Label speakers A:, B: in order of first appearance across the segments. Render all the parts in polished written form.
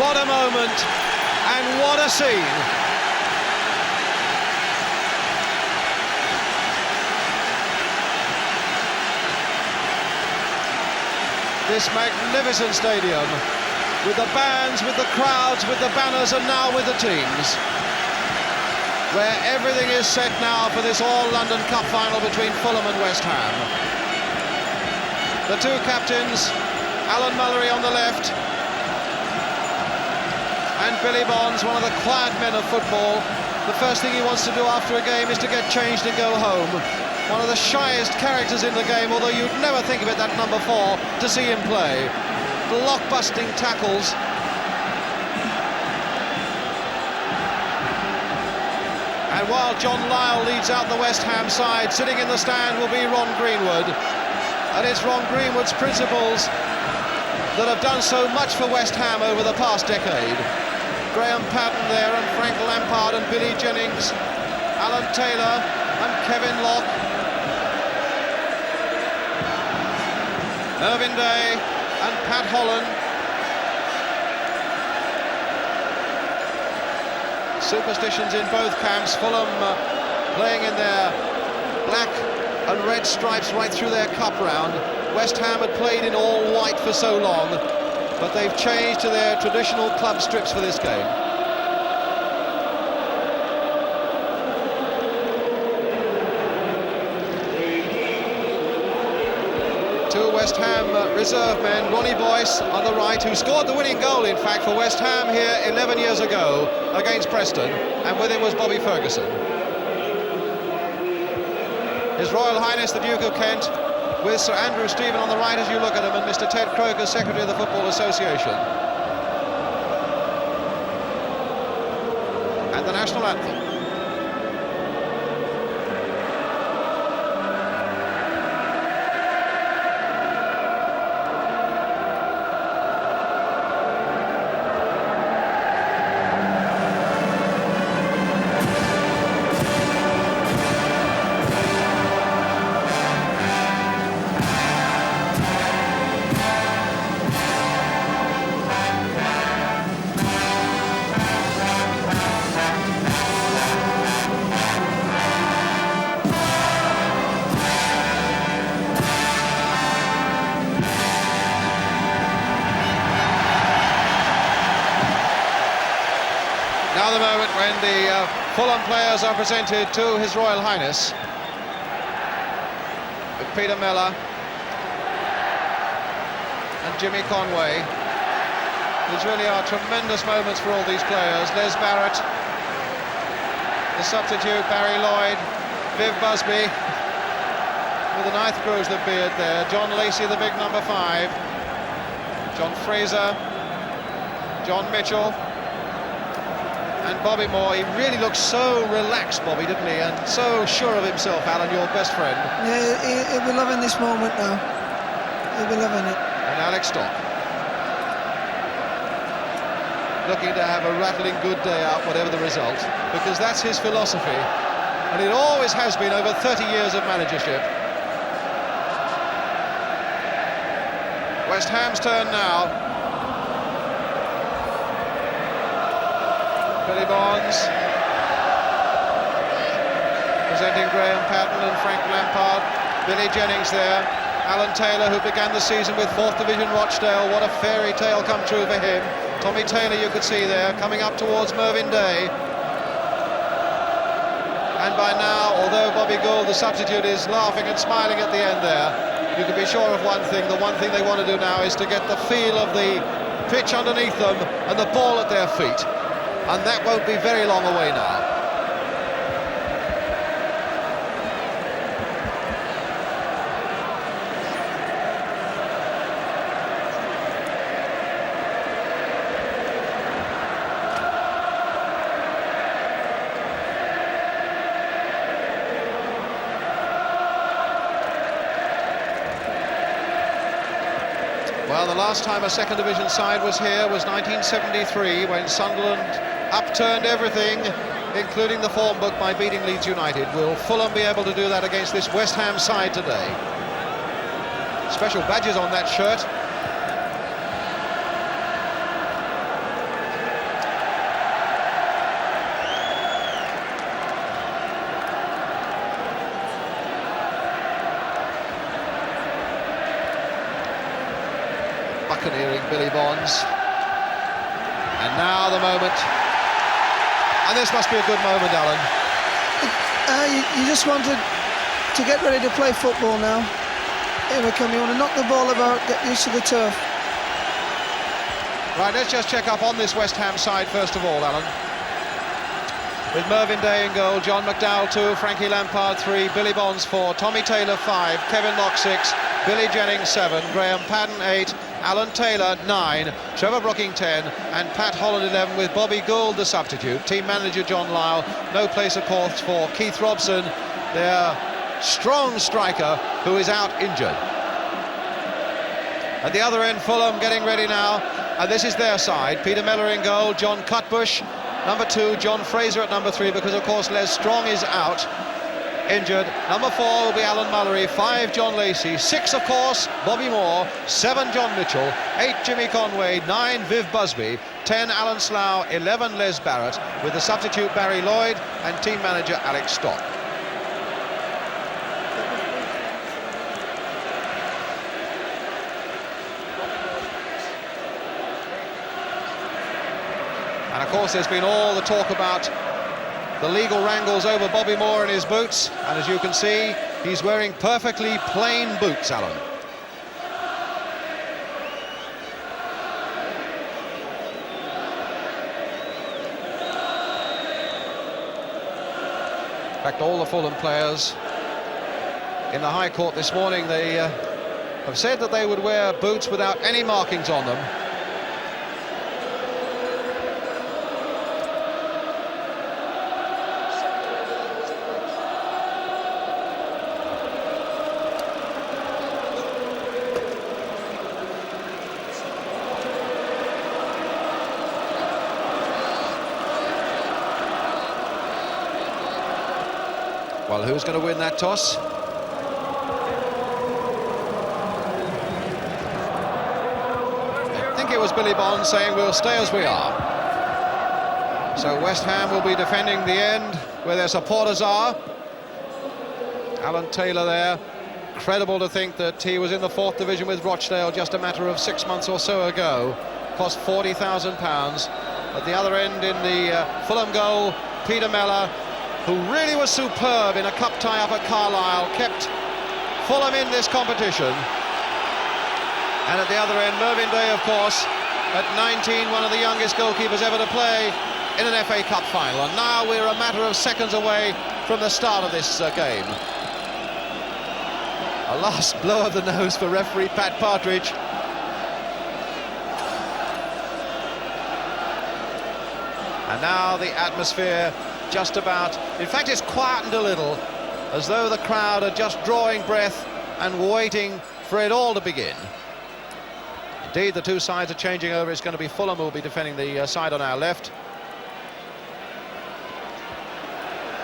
A: What a moment, and what a scene. This magnificent stadium, with the bands, with the crowds, with the banners, and now with the teams, where everything is set now for this All-London Cup final between Fulham and West Ham. The two captains, Alan Mullery on the left, and Billy Bonds, one of the quiet men of football. The first thing he wants to do after a game is to get changed and go home. One of the shyest characters in the game, although you'd never think of it, that number 4, to see him play. Block-busting tackles. And while John Lyall leads out the West Ham side, sitting in the stand will be Ron Greenwood. And it's Ron Greenwood's principles that have done so much for West Ham over the past decade. Graham Paddon there, and Frank Lampard, and Billy Jennings, Alan Taylor and Kevin Locke, Irving Day and Pat Holland. Superstitions in both camps. Fulham playing in their black and red stripes right through their cup round. West Ham had played in all white for so long, but they've changed to their traditional club strips for this game. Two West Ham reserve men, Ronnie Boyce on the right, who scored the winning goal, in fact, for West Ham here 11 years ago against Preston, and with him was Bobby Ferguson. His Royal Highness the Duke of Kent, with Sir Andrew Stephen on the right as you look at him, and Mr. Ted Croker, Secretary of the Football Association. And the national anthem. Now the moment when the Fulham players are presented to His Royal Highness, with Peter Mellor and Jimmy Conway. These really are tremendous moments for all these players. Les Barrett, the substitute, Barry Lloyd, Viv Busby, with a nice grows the beard there, John Lacy, the big number 5, John Fraser, John Mitchell, and Bobby Moore. He really looks so relaxed, Bobby, didn't he? And so sure of himself, Alan, your best friend.
B: Yeah, he'll be loving this moment now. He'll be loving it.
A: And Alex Stock, looking to have a rattling good day out, whatever the result, because that's his philosophy, and it always has been over 30 years of managership. West Ham's turn now. Billy Bonds presenting Graham Paddon and Frank Lampard. Billy Jennings there. Alan Taylor, who began the season with 4th Division Rochdale. What a fairy tale come true for him. Tommy Taylor, you could see there, coming up towards Mervyn Day. And by now, although Bobby Gould, the substitute, is laughing and smiling at the end there, you can be sure of one thing. The one thing they want to do now is to get the feel of the pitch underneath them and the ball at their feet. And that won't be very long away now. Well, the last time a second division side was here was 1973, when Sunderland upturned everything, including the form book, by beating Leeds United. Will Fulham be able to do that against this West Ham side today? Special badges on that shirt. buccaneering Billy Bonds. And now the moment. And this must be a good moment, Alan.
B: You just wanted to get ready to play football now. Here we come, you want to knock the ball about, get used to the turf.
A: Right, let's just check up on this West Ham side first of all, Alan. With Mervyn Day in goal, John McDowell 2, Frankie Lampard 3, Billy Bonds 4, Tommy Taylor 5, Kevin Locke 6, Billy Jennings 7, Graham Paddon 8, Alan Taylor 9, Trevor Brooking 10, and Pat Holland 11, with Bobby Gould the substitute. Team manager John Lyall, no place of course for Keith Robson, their strong striker, who is out injured. At the other end, Fulham getting ready now, and this is their side. Peter Mellor in goal, John Cutbush number 2, John Fraser at number 3, because of course Les Strong is out, injured. Number 4 will be Alan Mullery, 5 John Lacy, 6 of course Bobby Moore, 7 John Mitchell, 8 Jimmy Conway, 9 Viv Busby, 10 Alan Slough, 11 Les Barrett, with the substitute Barry Lloyd and team manager Alex Stock. And of course there's been all the talk about the legal wrangles over Bobby Moore and his boots, and as you can see, he's wearing perfectly plain boots, Alan. In fact, all the Fulham players in the High Court this morning, they have said that they would wear boots without any markings on them. Well, who's going to win that toss? I think it was Billy Bonds saying we'll stay as we are. So West Ham will be defending the end where their supporters are. Alan Taylor there. Incredible to think that he was in the 4th division with Rochdale just a matter of 6 months or so ago. Cost £40,000. At the other end in the Fulham goal, Peter Mellor, who really was superb in a cup tie-up at Carlisle, kept Fulham in this competition. And at the other end, Mervyn Day, of course, at 19, one of the youngest goalkeepers ever to play in an FA Cup final. And now we're a matter of seconds away from the start of this game. A last blow of the nose for referee Pat Partridge. And now the atmosphere just about, in fact it's quietened a little, as though the crowd are just drawing breath and waiting for it all to begin. Indeed, the two sides are changing over. It's going to be Fulham who will be defending the side on our left,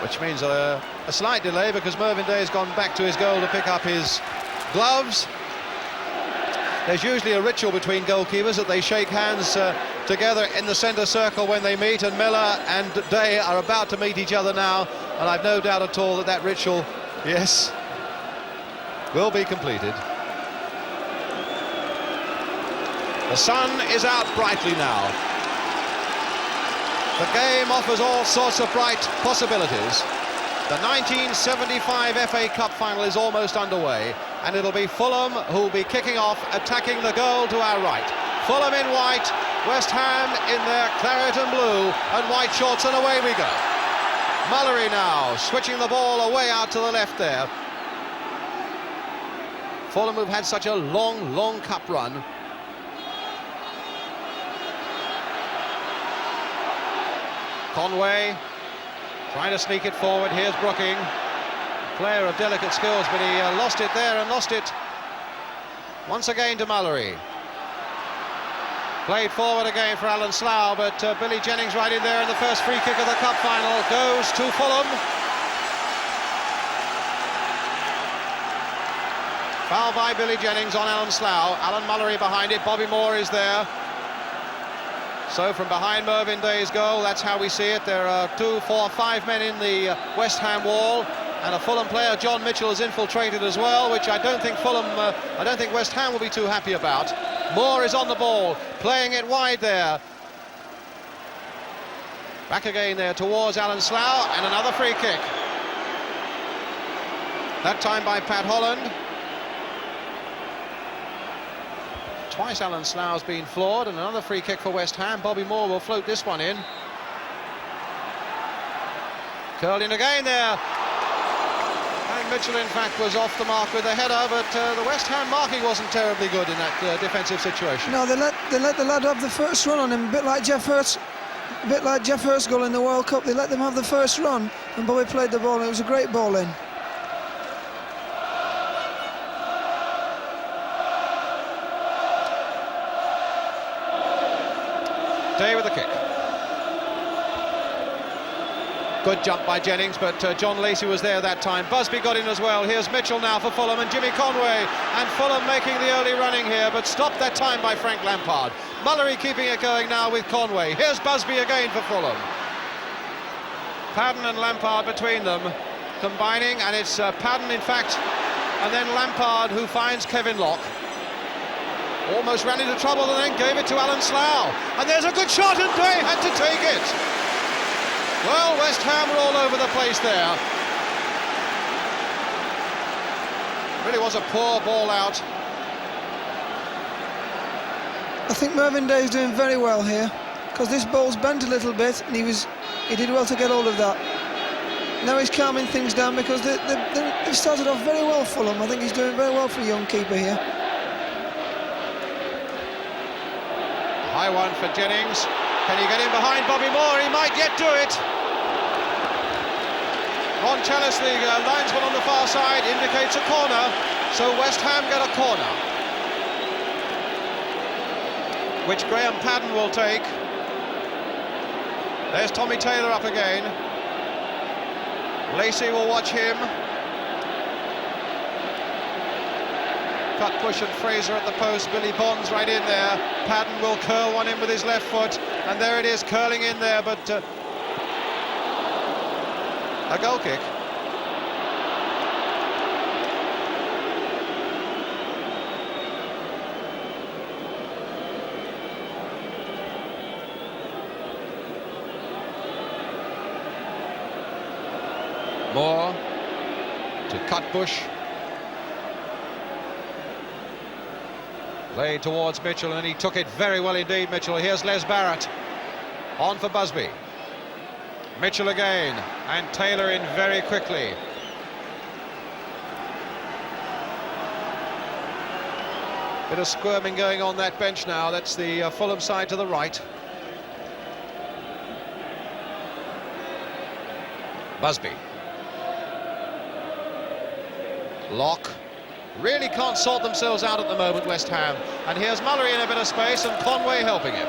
A: which means a slight delay because Mervyn Day has gone back to his goal to pick up his gloves. There's usually a ritual between goalkeepers that they shake hands together in the centre circle when they meet, and Mellor and Day are about to meet each other now, and I've no doubt at all that that ritual, yes, will be completed. The sun is out brightly now. The game offers all sorts of bright possibilities. The 1975 FA Cup final is almost underway, and it'll be Fulham who'll be kicking off, attacking the goal to our right. Fulham in white, West Ham in their claret and blue and white shorts, and away we go. Mullery now switching the ball away out to the left there. Fulham who've had such a long cup run. Conway trying to sneak it forward. Here's Brooking, player of delicate skills, but he lost it there and lost it once again to Mullery. Played forward again for Alan Slough, but Billy Jennings right in there, and the first free kick of the cup final goes to Fulham. Foul by Billy Jennings on Alan Slough. Alan Mullery behind it. Bobby Moore is there. So from behind Mervyn Day's goal, that's how we see it. There are 2, 4, 5 men in the West Ham wall, and a Fulham player, John Mitchell, has infiltrated as well, which I don't think West Ham will be too happy about. Moore is on the ball, playing it wide there. Back again there towards Alan Slough, and another free kick. That time by Pat Holland. Twice Alan Slough's been floored, and another free kick for West Ham. Bobby Moore will float this one in. Curled in again there. And Mitchell, in fact, was off the mark with a header, but the West Ham marking wasn't terribly good in that defensive situation.
B: No, they let the lad have the first run on him, a bit like Jeff Hurst's goal in the World Cup. They let them have the first run, and Bobby played the ball, and it was a great ball in.
A: Day with the kick. Good jump by Jennings, but John Lacy was there that time. Busby got in as well. Here's Mitchell now for Fulham, and Jimmy Conway, and Fulham making the early running here, but stopped that time by Frank Lampard. Mullery keeping it going now with Conway. Here's Busby again for Fulham. Paddon and Lampard between them, combining, and it's Paddon, in fact, and then Lampard who finds Kevin Locke. Almost ran into trouble and then gave it to Alan Slough. And there's a good shot, and Day had to take it. Well, West Ham were all over the place there. Really was a poor ball out.
B: I think Mervyn Day is doing very well here, because this ball's bent a little bit, and he did well to get hold of that. Now he's calming things down, because they started off very well, Fulham. I think he's doing very well for a young keeper here.
A: High one for Jennings. Can he get in behind Bobby Moore? He might yet do it. Ron Challis, the linesman on the far side, indicates a corner, so West Ham get a corner, which Graham Paddon will take. There's Tommy Taylor up again. Lacy will watch him. Cutbush and Fraser at the post. Billy Bonds right in there. Paddon will curl one in with his left foot, and there it is, curling in there, but a goal kick. Moore to Cutbush. Played towards Mitchell, and he took it very well indeed, Mitchell. Here's Les Barrett. On for Busby. Mitchell again, and Taylor in very quickly. Bit of squirming going on that bench now. That's the Fulham side to the right. Busby. Locke. Really can't sort themselves out at the moment, West Ham. And here's Mullery in a bit of space, and Conway helping him.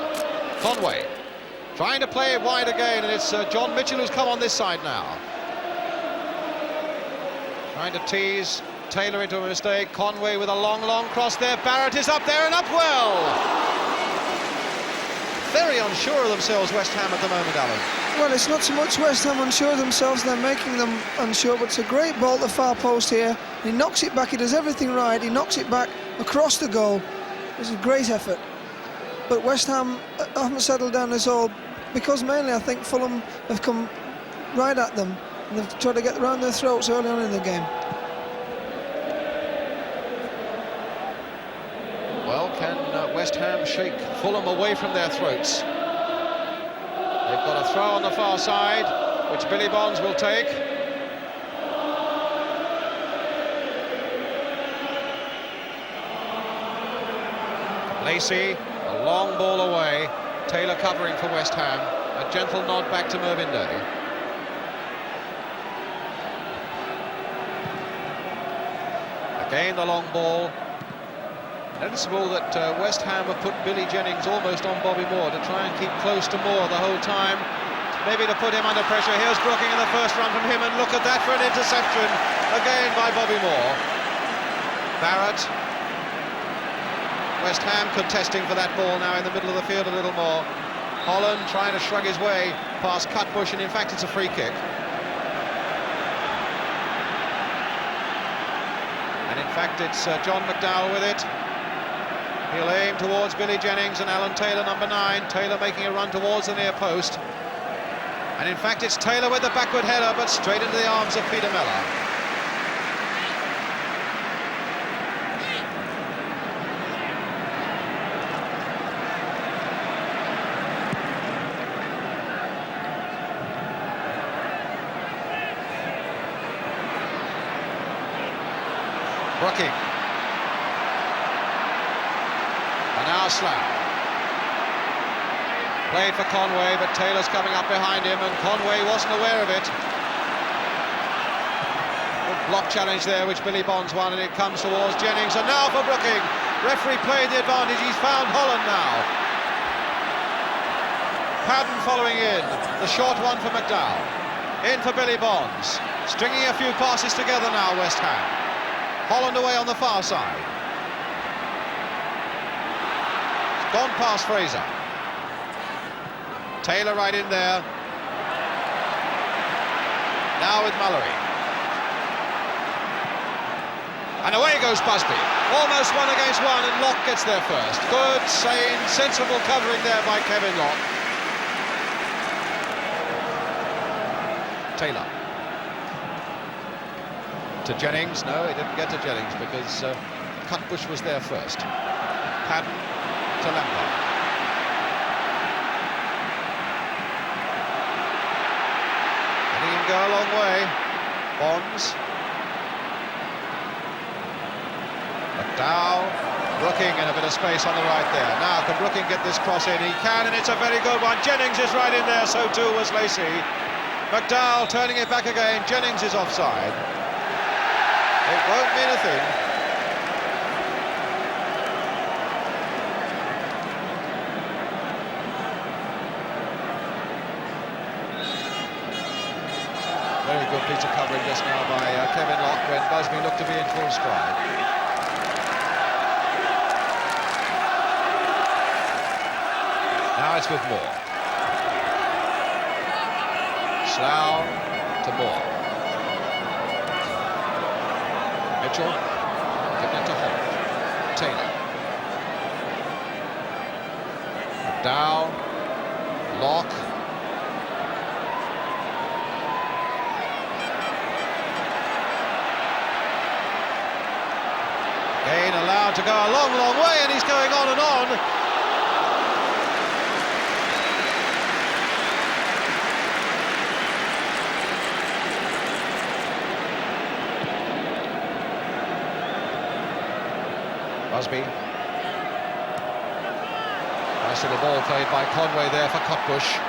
A: Conway trying to play it wide again, and it's John Mitchell who's come on this side now. Trying to tease Taylor into a mistake. Conway with a long cross there. Barrett is up there and up well. Very unsure of themselves, West Ham, at the moment, Alan.
B: Well, it's not so much West Ham unsure of themselves, they're making them unsure, but it's a great ball at the far post here. He knocks it back, he does everything right, he knocks it back across the goal. It's a great effort. But West Ham haven't settled down at all, because mainly I think Fulham have come right at them, and they've tried to get around their throats early on in the game.
A: Well, can West Ham shake Fulham away from their throats? They've got a throw on the far side, which Billy Bonds will take. Lacy, a long ball away. Taylor covering for West Ham. A gentle nod back to Mervyn Day. Again the long ball. Noticeable that West Ham have put Billy Jennings almost on Bobby Moore to try and keep close to Moore the whole time. Maybe to put him under pressure. Here's Brooking in the first run from him, and look at that for an interception again by Bobby Moore. Barrett. West Ham contesting for that ball now in the middle of the field a little more. Holland trying to shrug his way past Cutbush, and in fact it's a free kick. And in fact it's John McDowell with it. He'll aim towards Billy Jennings and Alan Taylor, number 9. Taylor making a run towards the near post. And in fact, it's Taylor with the backward header, but straight into the arms of Peter Mellor. Brooking. And now Slough. Played for Conway, but Taylor's coming up behind him, and Conway wasn't aware of it. Good block challenge there, which Billy Bonds won, and it comes towards Jennings, and now for Brooking. Referee played the advantage, he's found Holland now. Paddon following in, the short one for McDowell. In for Billy Bonds. Stringing a few passes together now, West Ham. Holland away on the far side. It's gone past Fraser. Taylor right in there. Now with Mullery. And away goes Busby. Almost 1 against 1, and Locke gets there first. Good, sane, sensible covering there by Kevin Locke. Taylor. To Jennings. No, he didn't get to Jennings because Cutbush was there first. Paddon to Lampard. And he can go a long way. Bonds. McDowell. Brooking in a bit of space on the right there. Now, can Brooking get this cross in? He can, and it's a very good one. Jennings is right in there, so too was Lacy. McDowell turning it back again. Jennings is offside. It won't mean a thing. Very good piece of covering just now by Kevin Locke when Busby looked to be in full stride. Now it's with Moore. Slough to Moore. Mitchell, giving it to Holland. Taylor. McDowell. Locke. Again allowed to go a long, long way, and he's going on and on. Busby. Nice little ball played by Conway there for Cutbush.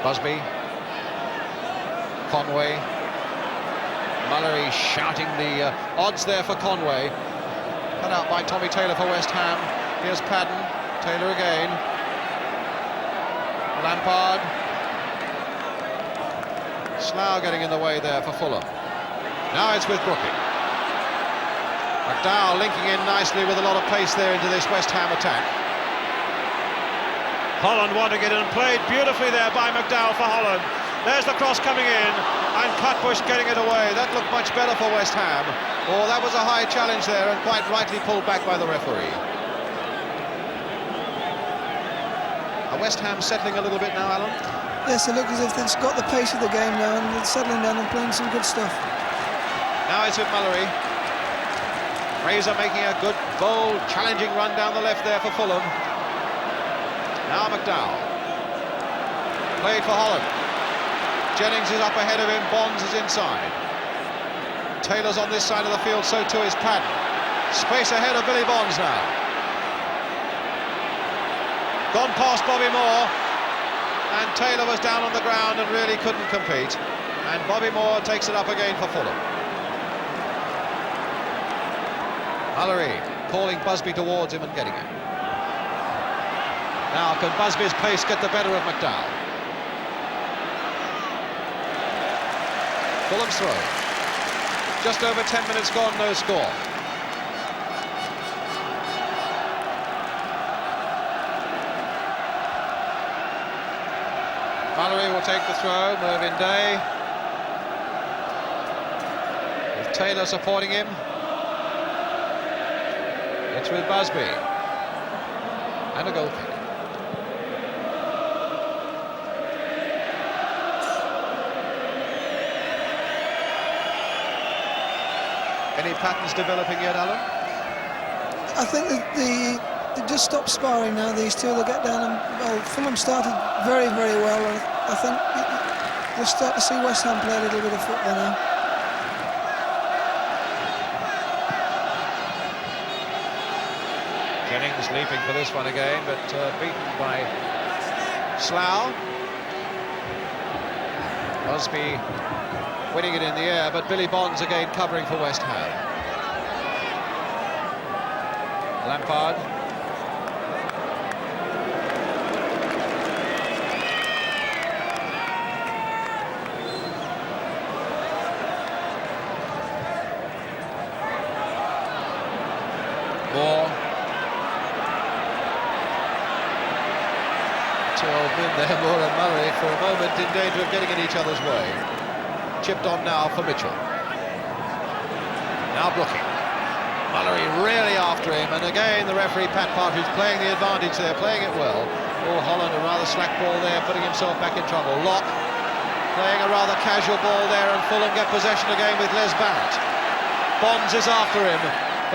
A: Busby. Conway. Mullery shouting the odds there for Conway. Cut out by Tommy Taylor for West Ham. Here's Paddon. Taylor again. Lampard. Slough getting in the way there for Fulham. Now it's with Brooking. McDowell linking in nicely with a lot of pace there into this West Ham attack. Holland wanting it and played beautifully there by McDowell for Holland. There's the cross coming in, and Cutbush getting it away. That looked much better for West Ham. Oh, that was a high challenge there, and quite rightly pulled back by the referee. Are West Ham settling a little bit now, Alan?
B: Yes, they look as if they've got the pace of the game now, and they're settling down and playing some good stuff.
A: Now it's with Mullery. Fraser making a good, bold, challenging run down the left there for Fulham. Now McDowell. Played for Holland. Jennings is up ahead of him, Bonds is inside. Taylor's on this side of the field, so too is Paddon. Space ahead of Billy Bonds now. Gone past Bobby Moore, and Taylor was down on the ground and really couldn't compete. And Bobby Moore takes it up again for Fulham. Mullery calling Busby towards him and getting it. Now can Busby's pace get the better of McDowell? Fulham's throw. Just over 10 minutes gone, no score. Mullery will take the throw, Mervyn Day. With Taylor supporting him. It's with Busby. And a goal kick. Any patterns developing yet, Alan?
B: I think that they just stopped sparring now, these two. They'll get down and, well, Fulham started very, very well. And I think they'll start to see West Ham play a little bit of football now.
A: Jennings leaping for this one again, but beaten by Slough. Busby winning it in the air, but Billy Bonds again covering for West Ham. Lampard. Moore. Two old men there, Moore and Mullery, for a moment in danger of getting in each other's way. Chipped on now for Mitchell. Now Brooking. Mullery really after him, and again the referee Pat Partridge playing the advantage there, playing it well. Oh, Holland a rather slack ball there, putting himself back in trouble. Locke playing a rather casual ball there, and Fulham get possession again with Les Barrett. Bonds is after him,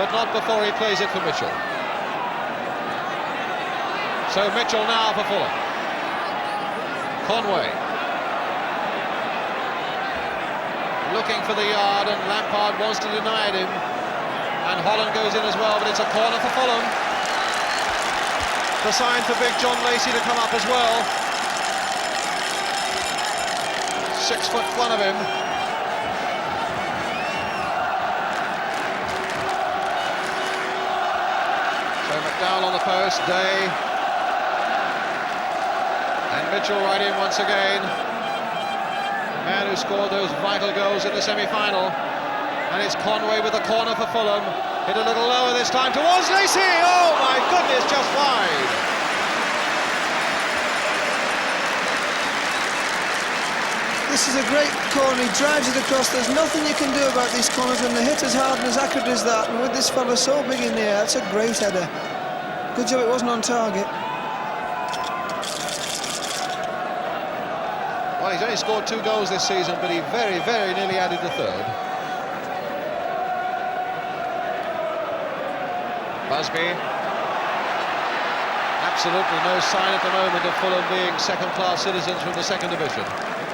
A: but not before he plays it for Mitchell. So Mitchell now for Fulham. Conway. Looking for the yard, and Lampard wants to deny it him, and Holland goes in as well, but it's a corner for Fulham. The sign for big John Lacy to come up as well. 6'1" of him. So McDowell on the post, Day, and Mitchell right in once again. Man who scored those vital goals in the semi-final, and it's Conway with the corner for Fulham. Hit a little lower this time towards Lacy. Oh my goodness, just wide.
B: This is a great corner. He drives it across. There's nothing you can do about these corners when they hit as hard and as accurate as that, and with this fella so big in the air, that's a great header. Good job it wasn't on target.
A: Well, he's only scored 2 goals this season, but he very, very nearly added the third. Busby. Absolutely no sign at the moment of Fulham being second-class citizens from the second division.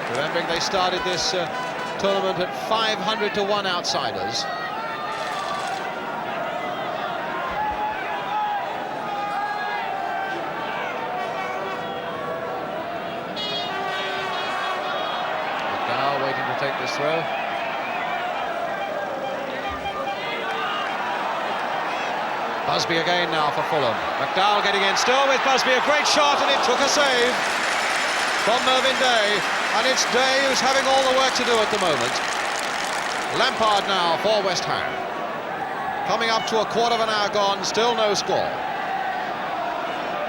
A: Remembering they started this tournament at 500 to 1 outsiders. Waiting to take this throw. Busby again now for Fulham. McDowell getting in still with Busby, a great shot, and it took a save from Mervyn Day, and it's Day who's having all the work to do at the moment. Lampard now for West Ham. Coming up to a quarter of an hour gone, still no score.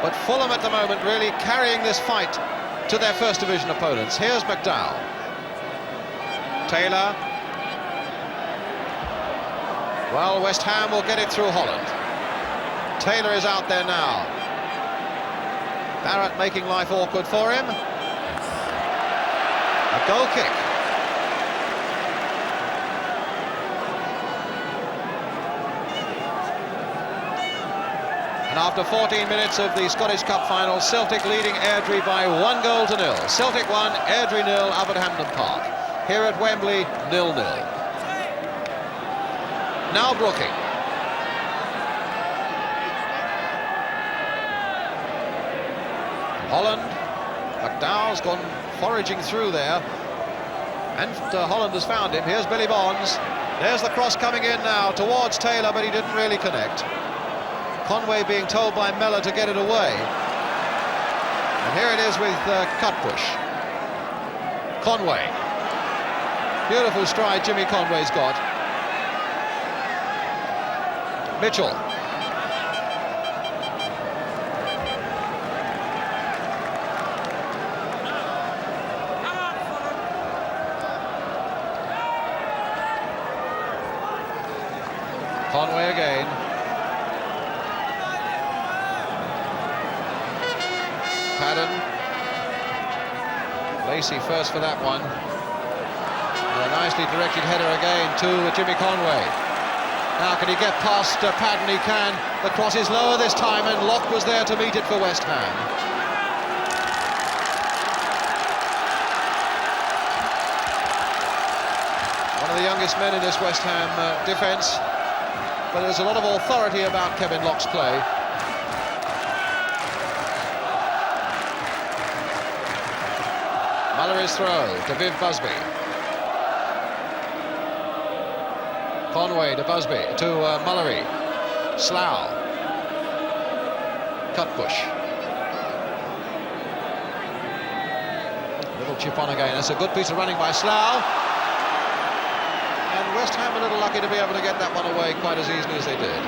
A: But Fulham at the moment really carrying this fight to their first division opponents. Here's McDowell. Taylor. Well, West Ham will get it through Holland. Taylor is out there now. Barrett making life awkward for him. A goal kick. And after 14 minutes of the Scottish Cup final, Celtic leading Airdrie by 1-0. Celtic 1, Airdrie 0 up at Hampden Park. Here at Wembley, 0-0. Now Brooking. Holland. McDowell's gone foraging through there, and Holland has found him. Here's Billy Bonds. There's the cross coming in now towards Taylor, but he didn't really connect. Conway being told by Mellor to get it away. And here it is with Cutbush. Conway. Beautiful stride Jimmy Conway's got. Mitchell. Conway again. Paddon. Lacy first for that one. And a nicely directed header again to Jimmy Conway. Now can he get past Paddon? He can. The cross is lower this time, and Locke was there to meet it for West Ham. One of the youngest men in this West Ham defence, but there's a lot of authority about Kevin Locke's play. Mullery's throw to Viv Busby. Conway to Busby, to Mullery. Slough. Cutbush. Little chip on again. That's a good piece of running by Slough. And West Ham a little lucky to be able to get that one away quite as easily as they did.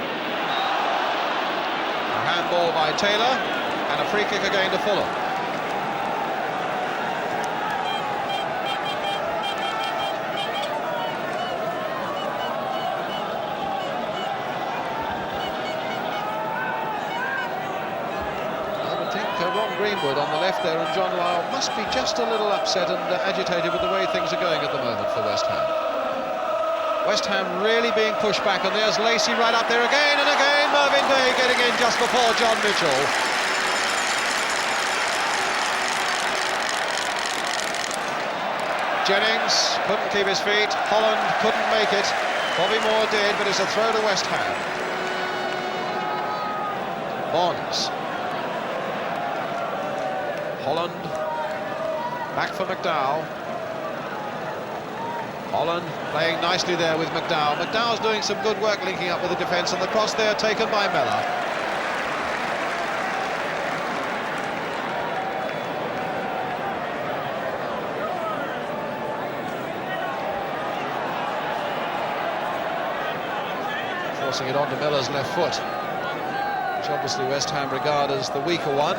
A: A handball by Taylor, and a free kick again to Fulham. Greenwood on the left there, and John Lyall must be just a little upset and agitated with the way things are going at the moment for West Ham. West Ham really being pushed back, and there's Lacy right up there again and again. Mervyn Day getting in just before John Mitchell. Jennings couldn't keep his feet. Holland couldn't make it. Bobby Moore did, but it's a throw to West Ham. Bonds. Holland, back for McDowell. Holland playing nicely there with McDowell. McDowell's doing some good work linking up with the defence, and the cross there taken by Mellor. Forcing it onto Miller's left foot, which obviously West Ham regard as the weaker one.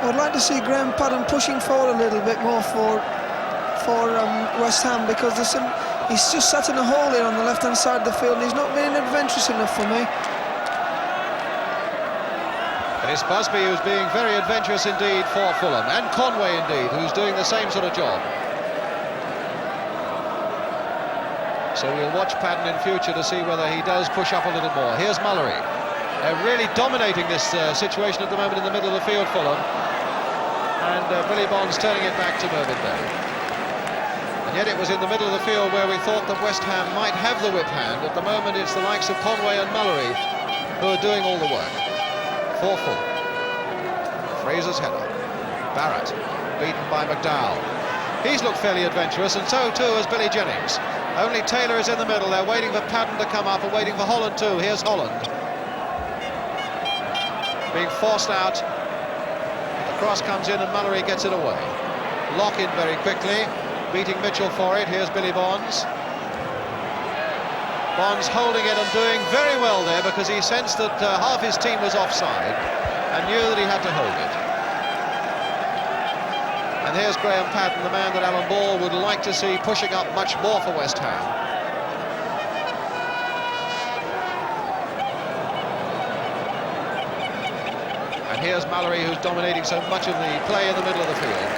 B: I'd like to see Graham Paddon pushing forward a little bit more for West Ham, because he's just sat in a hole here on the left-hand side of the field, and he's not being adventurous enough for me.
A: And it's Busby who's being very adventurous indeed for Fulham, and Conway indeed, who's doing the same sort of job. So we'll watch Paddon in future to see whether he does push up a little more. Here's Mullery. They're really dominating this situation at the moment in the middle of the field, Fulham. And Billy Bonds turning it back to Mervyn Day. And yet it was in the middle of the field where we thought that West Ham might have the whip hand. At the moment it's the likes of Conway and Mullery who are doing all the work. 4-4. Fraser's header. Barrett beaten by McDowell. He's looked fairly adventurous, and so too has Billy Jennings. Only Taylor is in the middle. They're waiting for Paddon to come up and waiting for Holland too. Here's Holland. Being forced out. The cross comes in and Mullery gets it away. Locke in very quickly, beating Mitchell for it. Here's Billy Bonds. Bonds holding it and doing very well there, because he sensed that half his team was offside and knew that he had to hold it. And here's Graham Paddon, the man that Alan Ball would like to see pushing up much more for West Ham. And here's Mullery, who's dominating so much of the play in the middle of the field.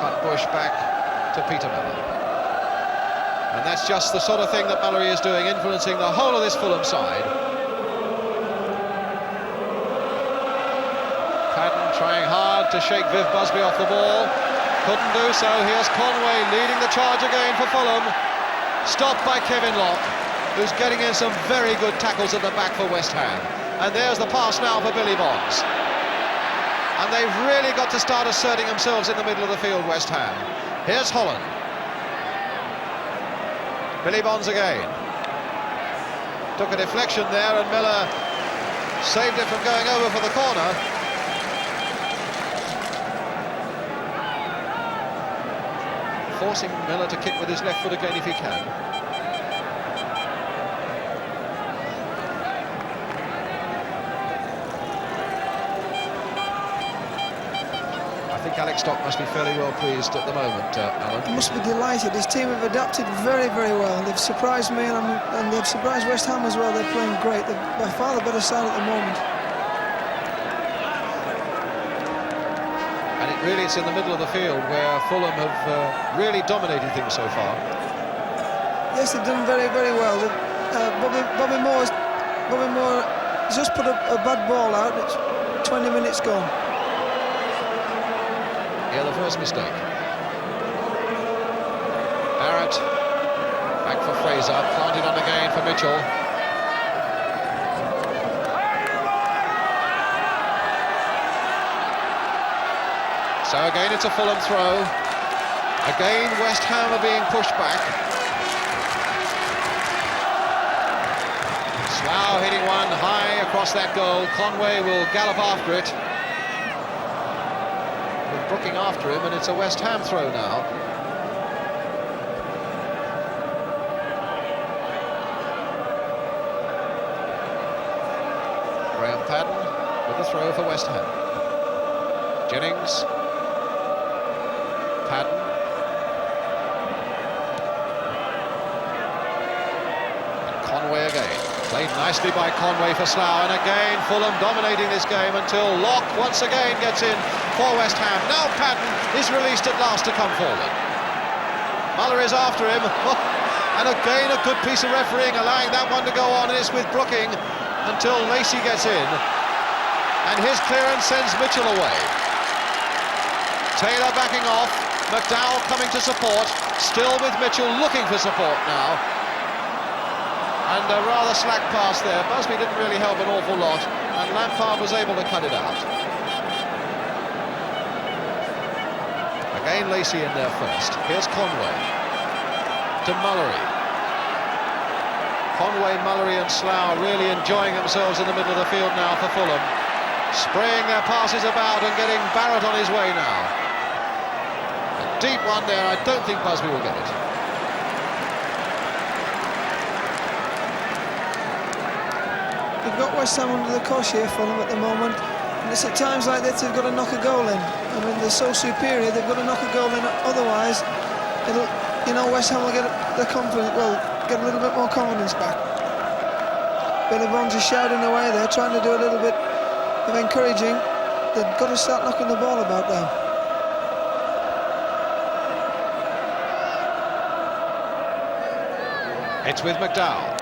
A: Cutbush back to Peter Mellor. And that's just the sort of thing that Mullery is doing, influencing the whole of this Fulham side. Paddon trying hard to shake Viv Busby off the ball. Couldn't do so. Here's Conway leading the charge again for Fulham. Stopped by Kevin Locke, who's getting in some very good tackles at the back for West Ham. And there's the pass now for Billy Bonds. And they've really got to start asserting themselves in the middle of the field, West Ham. Here's Holland. Billy Bonds again. Took a deflection there, and Mellor saved it from going over for the corner. Forcing Mellor to kick with his left foot again if he can. I think think Alex Stock must be fairly well pleased at the moment, Alan.
B: He must be delighted. His team have adapted very, very well. They've surprised me, and they've surprised West Ham as well. They're playing great. They're by far the better side at the moment.
A: And really it's in the middle of the field where Fulham have really dominated things so far.
B: Yes, they've done very, very well. Bobby Moore just put a bad ball out. It's 20 minutes gone.
A: Here the first mistake. Barrett back for Fraser, planted on again for Mitchell. So again it's a Fulham throw. Again West Ham are being pushed back. Slough hitting one high across that goal. Conway will gallop after it. With Brooking after him, and it's a West Ham throw now. Paddon with the throw for West Ham. Jennings. Paddon. And Conway again. Played nicely by Conway for Slough, and again Fulham dominating this game until Locke once again gets in for West Ham. Now Paddon is released at last to come forward. Mullery is after him. And again a good piece of refereeing, allowing that one to go on, and it's with Brooking until Lacy gets in, and his clearance sends Mitchell away. Taylor backing off, McDowell coming to support, still with Mitchell looking for support now, and a rather slack pass there. Busby didn't really help an awful lot, and Lampard was able to cut it out. Again Lacy in there first. Here's Conway to Mullery. Conway, Mullery and Slough really enjoying themselves in the middle of the field now for Fulham. Spraying their passes about and getting Barrett on his way now. A deep one there, I don't think Busby will get it.
B: They've got West Ham under the cosh here for them at the moment, and it's at times like this they've got to knock a goal in. I mean, they're so superior, they've got to knock a goal in, otherwise it'll, you know, West Ham will get the confidence, well, get a little bit more confidence back. Billy Bonds is shouting away there, trying to do a little bit of encouraging. They've got to start knocking the ball about now.
A: It's with McDowell.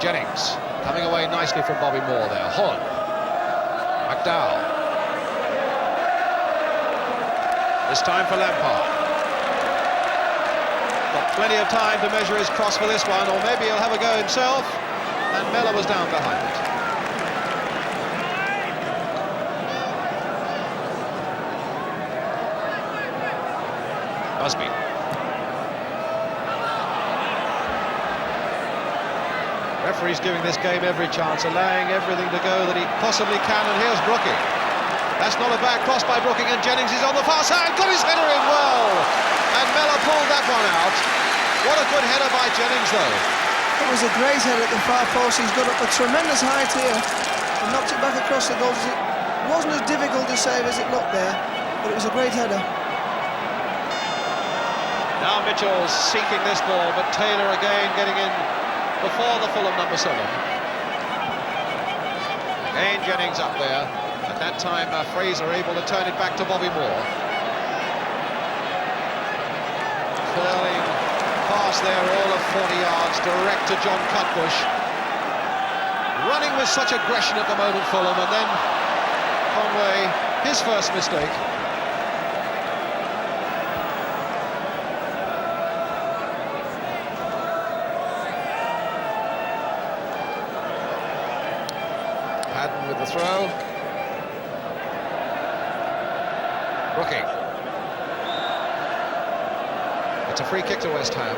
A: Jennings coming away nicely from Bobby Moore there. Holland. McDowell. This time for Lampard. Got plenty of time to measure his cross for this one, or maybe he'll have a go himself, and Mellor was down behind it. Busby. Referee's giving this game every chance, allowing everything to go that he possibly can, and here's Brooking. That's not a bad cross by Brooking, and Jennings is on the far side, got his header in well, and Mellor pulled that one out. What a good header by Jennings though.
B: It was a great header at the far post. He's got up a tremendous height here and knocked it back across the goal. It wasn't as difficult to save as it looked there, but it was a great header.
A: Now Mitchell's seeking this ball, but Taylor again getting in before the Fulham number 7. Again Jennings up there. At that time Fraser able to turn it back to Bobby Moore. Curling pass there, all of 40 yards, direct to John Cutbush. Running with such aggression at the moment, Fulham, and then Conway, his first mistake. Paddon with the throw. Brooking. It's a free kick to West Ham.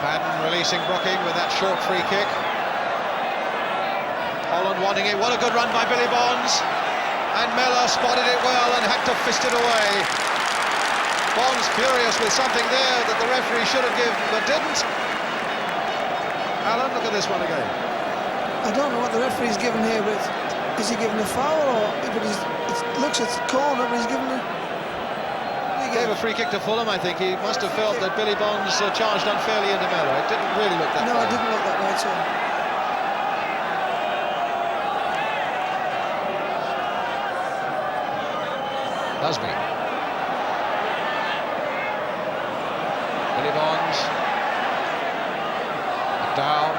A: Paddon releasing Brooking with that short free kick. Holland wanting it. What a good run by Billy Bonds. And Mellor spotted it well and had to fist it away. Bonds furious with something there that the referee should have given but didn't. Alan, look at this one again.
B: I don't know what the referee's given here, but is he giving a foul or? But it looks at the corner, but he's given a.
A: He gave a free kick to Fulham. I think he must have felt that Billy Bonds charged unfairly into Mellor. It didn't really look that way.
B: No, it didn't look that way at all.
A: Busby. Billy Bonds. McDowell.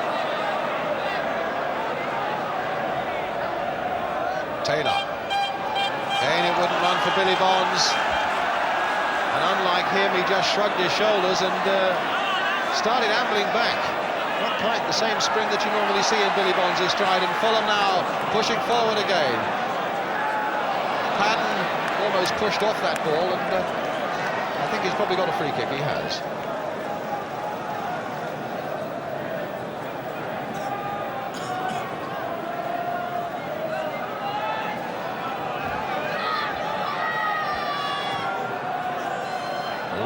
A: Taylor. Again, it wouldn't run for Billy Bonds. And unlike him, he just shrugged his shoulders and started ambling back. Not quite the same spring that you normally see in Billy Bonds' stride. And Fulham now pushing forward again. Paddon almost pushed off that ball, and I think he's probably got a free kick. He has.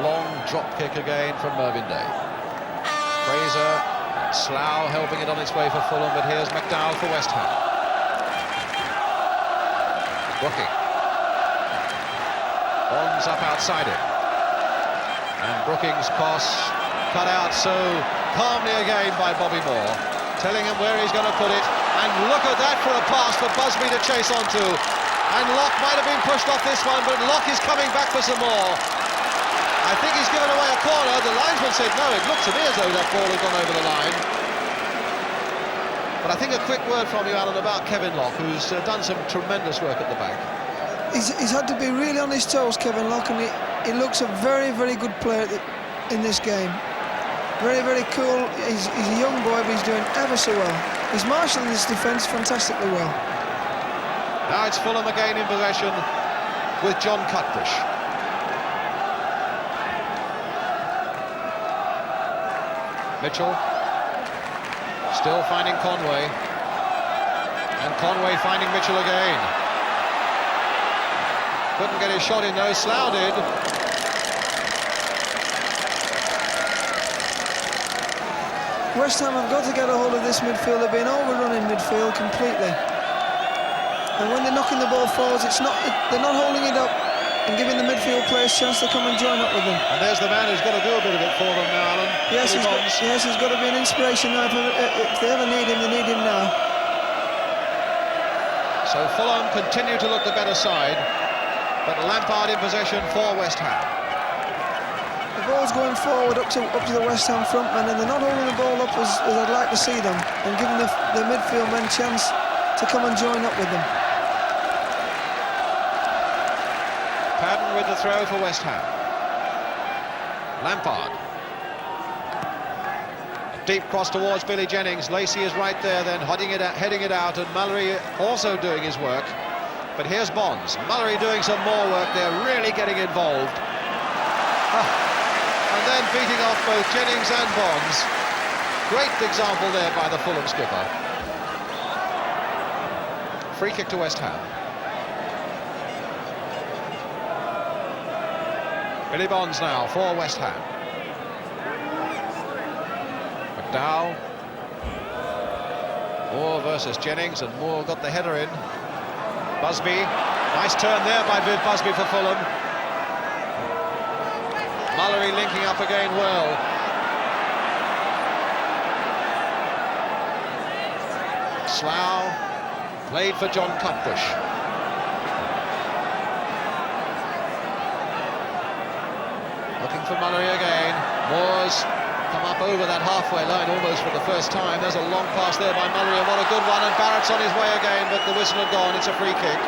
A: Long drop kick again from Mervyn Day. Fraser and Slough helping it on its way for Fulham, but here's McDowell for West Ham. Brooking. Bonds up outside it. And Brooking's cross cut out so calmly again by Bobby Moore, telling him where he's going to put it. And look at that for a pass for Busby to chase onto. And Locke might have been pushed off this one, but Locke is coming back for some more. I think he's given away a corner. The linesman said no. It looked to me as though that ball had gone over the line. But I think a quick word from you, Alan, about Kevin Locke, who's done some tremendous work at the back.
B: He's had to be really on his toes, Kevin Locke, and he looks a very, very good player in this game. Very, very cool. He's a young boy, but he's doing ever so well. He's marshalling his defence fantastically well.
A: Now it's Fulham again in possession with John Cutbush. Mitchell still finding Conway, and Conway finding Mitchell again. Couldn't get his shot in though. Slough did.
B: West Ham have got to get a hold of this midfield. They've been overrun in midfield completely, and when they're knocking the ball forwards, they're not holding it up and giving the midfield players a chance to come and join up with them.
A: And there's the man who's got to do a bit of it for them now, Alan.
B: Yes, he's got to be an inspiration now. If they ever need him, they need him now.
A: So Fulham continue to look the better side, but Lampard in possession for West Ham.
B: The ball's going forward up to the West Ham frontmen, and they're not holding the ball up as I'd like to see them, and giving the midfield men a chance to come and join up with them.
A: Paddon with the throw for West Ham. Lampard. A deep cross towards Billy Jennings. Lacy is right there then, heading it out, and Mullery also doing his work. But here's Bonds. Mullery doing some more work there, really getting involved. And then beating off both Jennings and Bonds. Great example there by the Fulham skipper. Free kick to West Ham. Billy Bonds now for West Ham. McDowell. Moore versus Jennings, and Moore got the header in. Busby. Nice turn there by Viv Busby for Fulham. Mullery linking up again well. Slough played for John Cutbush. Looking for Mullery again. Moore's come up over that halfway line almost for the first time. There's a long pass there by Mullery, and what a good one, and Barrett's on his way again, but the whistle had gone. It's a free kick.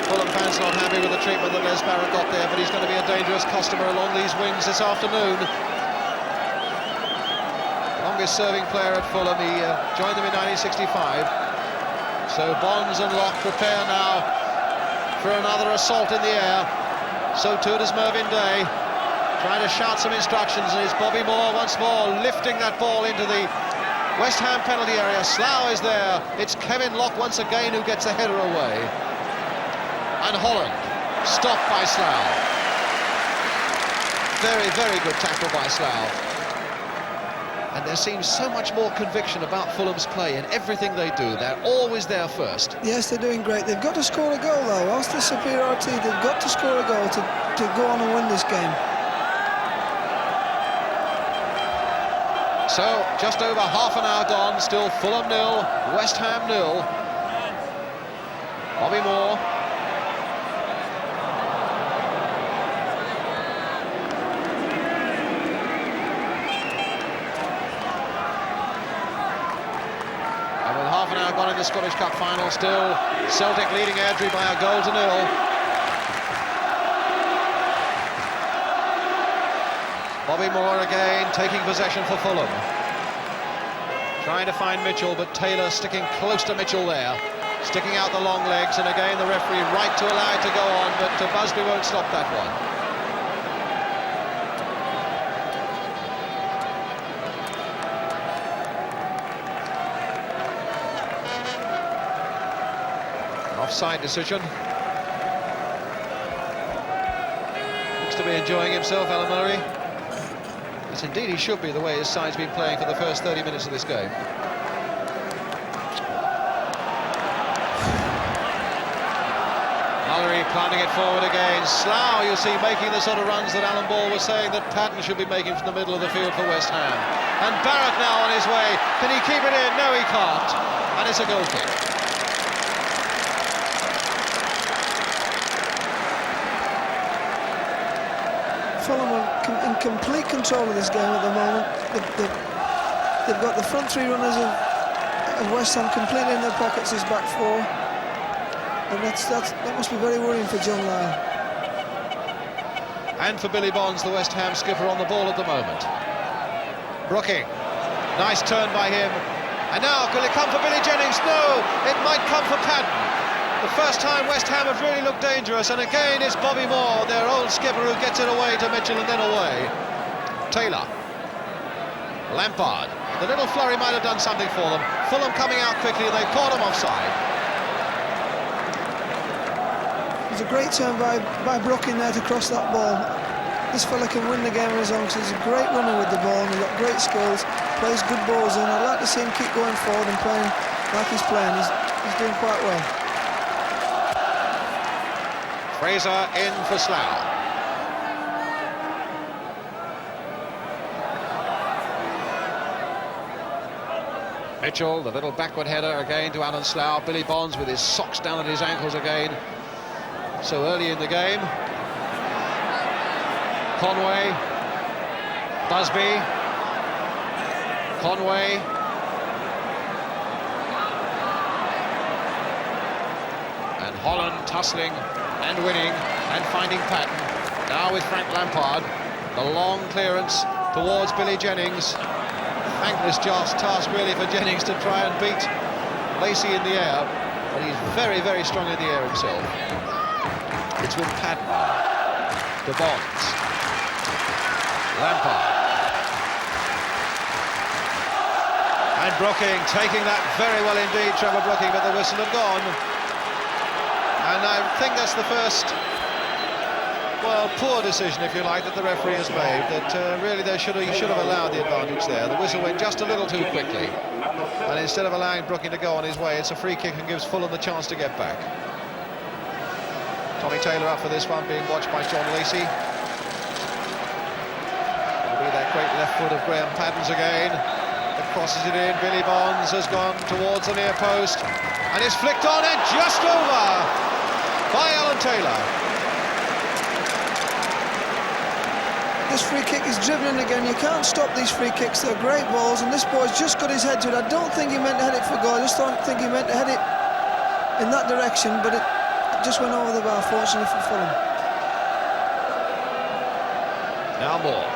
A: Fulham fans not happy with the treatment that Les Barrett got there, but he's going to be a dangerous customer along these wings this afternoon. Longest serving player at Fulham. He joined them in 1965. So Bonds and Locke prepare now for another assault in the air. So too does Mervyn Day, trying to shout some instructions, and it's Bobby Moore once more lifting that ball into the West Ham penalty area. Slough is there. It's Kevin Locke once again who gets the header away. And Holland stopped by Slough. Very, very good tackle by Slough. And there seems so much more conviction about Fulham's play in everything they do. They're always there first.
B: Yes, they're doing great. They've got to score a goal, though. Whilst there's superiority, they've got to score a goal to go on and win this game.
A: So, just over half an hour gone, still Fulham 0, West Ham 0. Bobby Moore. And with half an hour gone in the Scottish Cup final, still Celtic leading Airdrie by a goal to 0. Bobby Moore again taking possession for Fulham. Trying to find Mitchell, but Taylor sticking close to Mitchell there. Sticking out the long legs, and again the referee right to allow it to go on, but Busby won't stop that one. Offside decision. Looks to be enjoying himself, Alan Mullery. Yes, indeed he should be, the way his side's been playing for the first 30 minutes of this game. Mullery planting it forward again. Slough, you see, making the sort of runs that Alan Ball was saying that Paddon should be making from the middle of the field for West Ham. And Barrett now on his way. Can he keep it in? No, he can't. And it's a goal kick.
B: Fulham are in complete control of this game at the moment. They've got the front three runners of West Ham completely in their pockets as back four. And that must be very worrying for John Lyall.
A: And for Billy Bonds, the West Ham skipper, on the ball at the moment. Brooking. Nice turn by him. And now, will it come for Billy Jennings? No, it might come for Paddon. The first time West Ham have really looked dangerous, and again it's Bobby Moore, their old skipper, who gets it away to Mitchell and then away. Taylor. Lampard. The little flurry might have done something for them. Fulham coming out quickly, and they caught him offside.
B: It was a great turn by Brooking there to cross that ball. This fella can win the game on his own, because he's a great runner with the ball, and he's got great skills, plays good balls in. I'd like to see him keep going forward and playing like he's playing. He's doing quite well.
A: Fraser in for Slough. Mitchell, the little backward header again to Alan Slough. Billy Bonds with his socks down at his ankles again. So early in the game. Conway. Busby. Conway. And Holland tussling and winning and finding Paddon. Now with Frank Lampard. The long clearance towards Billy Jennings. Thankless task really for Jennings to try and beat Lacy in the air, but he's very, very strong in the air himself. It's with Paddon. To Bonds. Lampard. And Brooking taking that very well indeed, Trevor Brooking, but the whistle had gone. And I think that's the first, well, poor decision, if you like, that the referee has made. That really he should have allowed the advantage there. The whistle went just a little too quickly, and instead of allowing Brooking to go on his way, it's a free kick and gives Fulham the chance to get back. Tommy Taylor up for this one, being watched by John Lacy. It'll be that great left foot of Graham Paddon's again. It crosses it in. Billy Bonds has gone towards the near post, and it's flicked on and just over by Alan Taylor.
B: This free kick is driven in again. You can't stop these free kicks. They're great balls, and this boy's just got his head to it. I don't think he meant to head it for goal. I just don't think he meant to head it in that direction, but it just went over the bar, fortunately for Fulham.
A: Now Moore.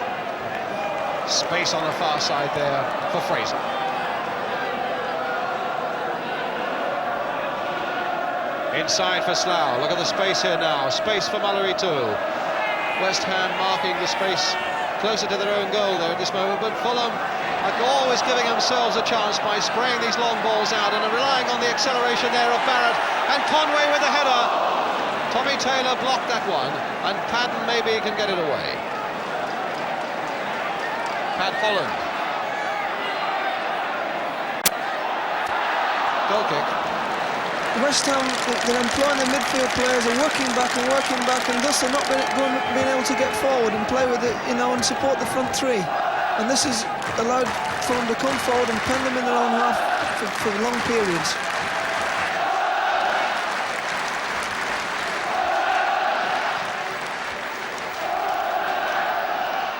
A: Space on the far side there for Fraser. Inside for Slough. Look at the space here now. Space for Mullery too. West Ham marking the space closer to their own goal there at this moment, but Fulham are always giving themselves a chance by spraying these long balls out and are relying on the acceleration there of Barrett, and Conway with the header. Tommy Taylor blocked that one, and Paddon maybe can get it away. Pat Holland. Goal kick.
B: West Ham, they're employing the midfield players, are working back, and thus they're not being able to get forward and play with it, you know, and support the front three. And this has allowed Fulham to come forward and pen them in their own half for long periods.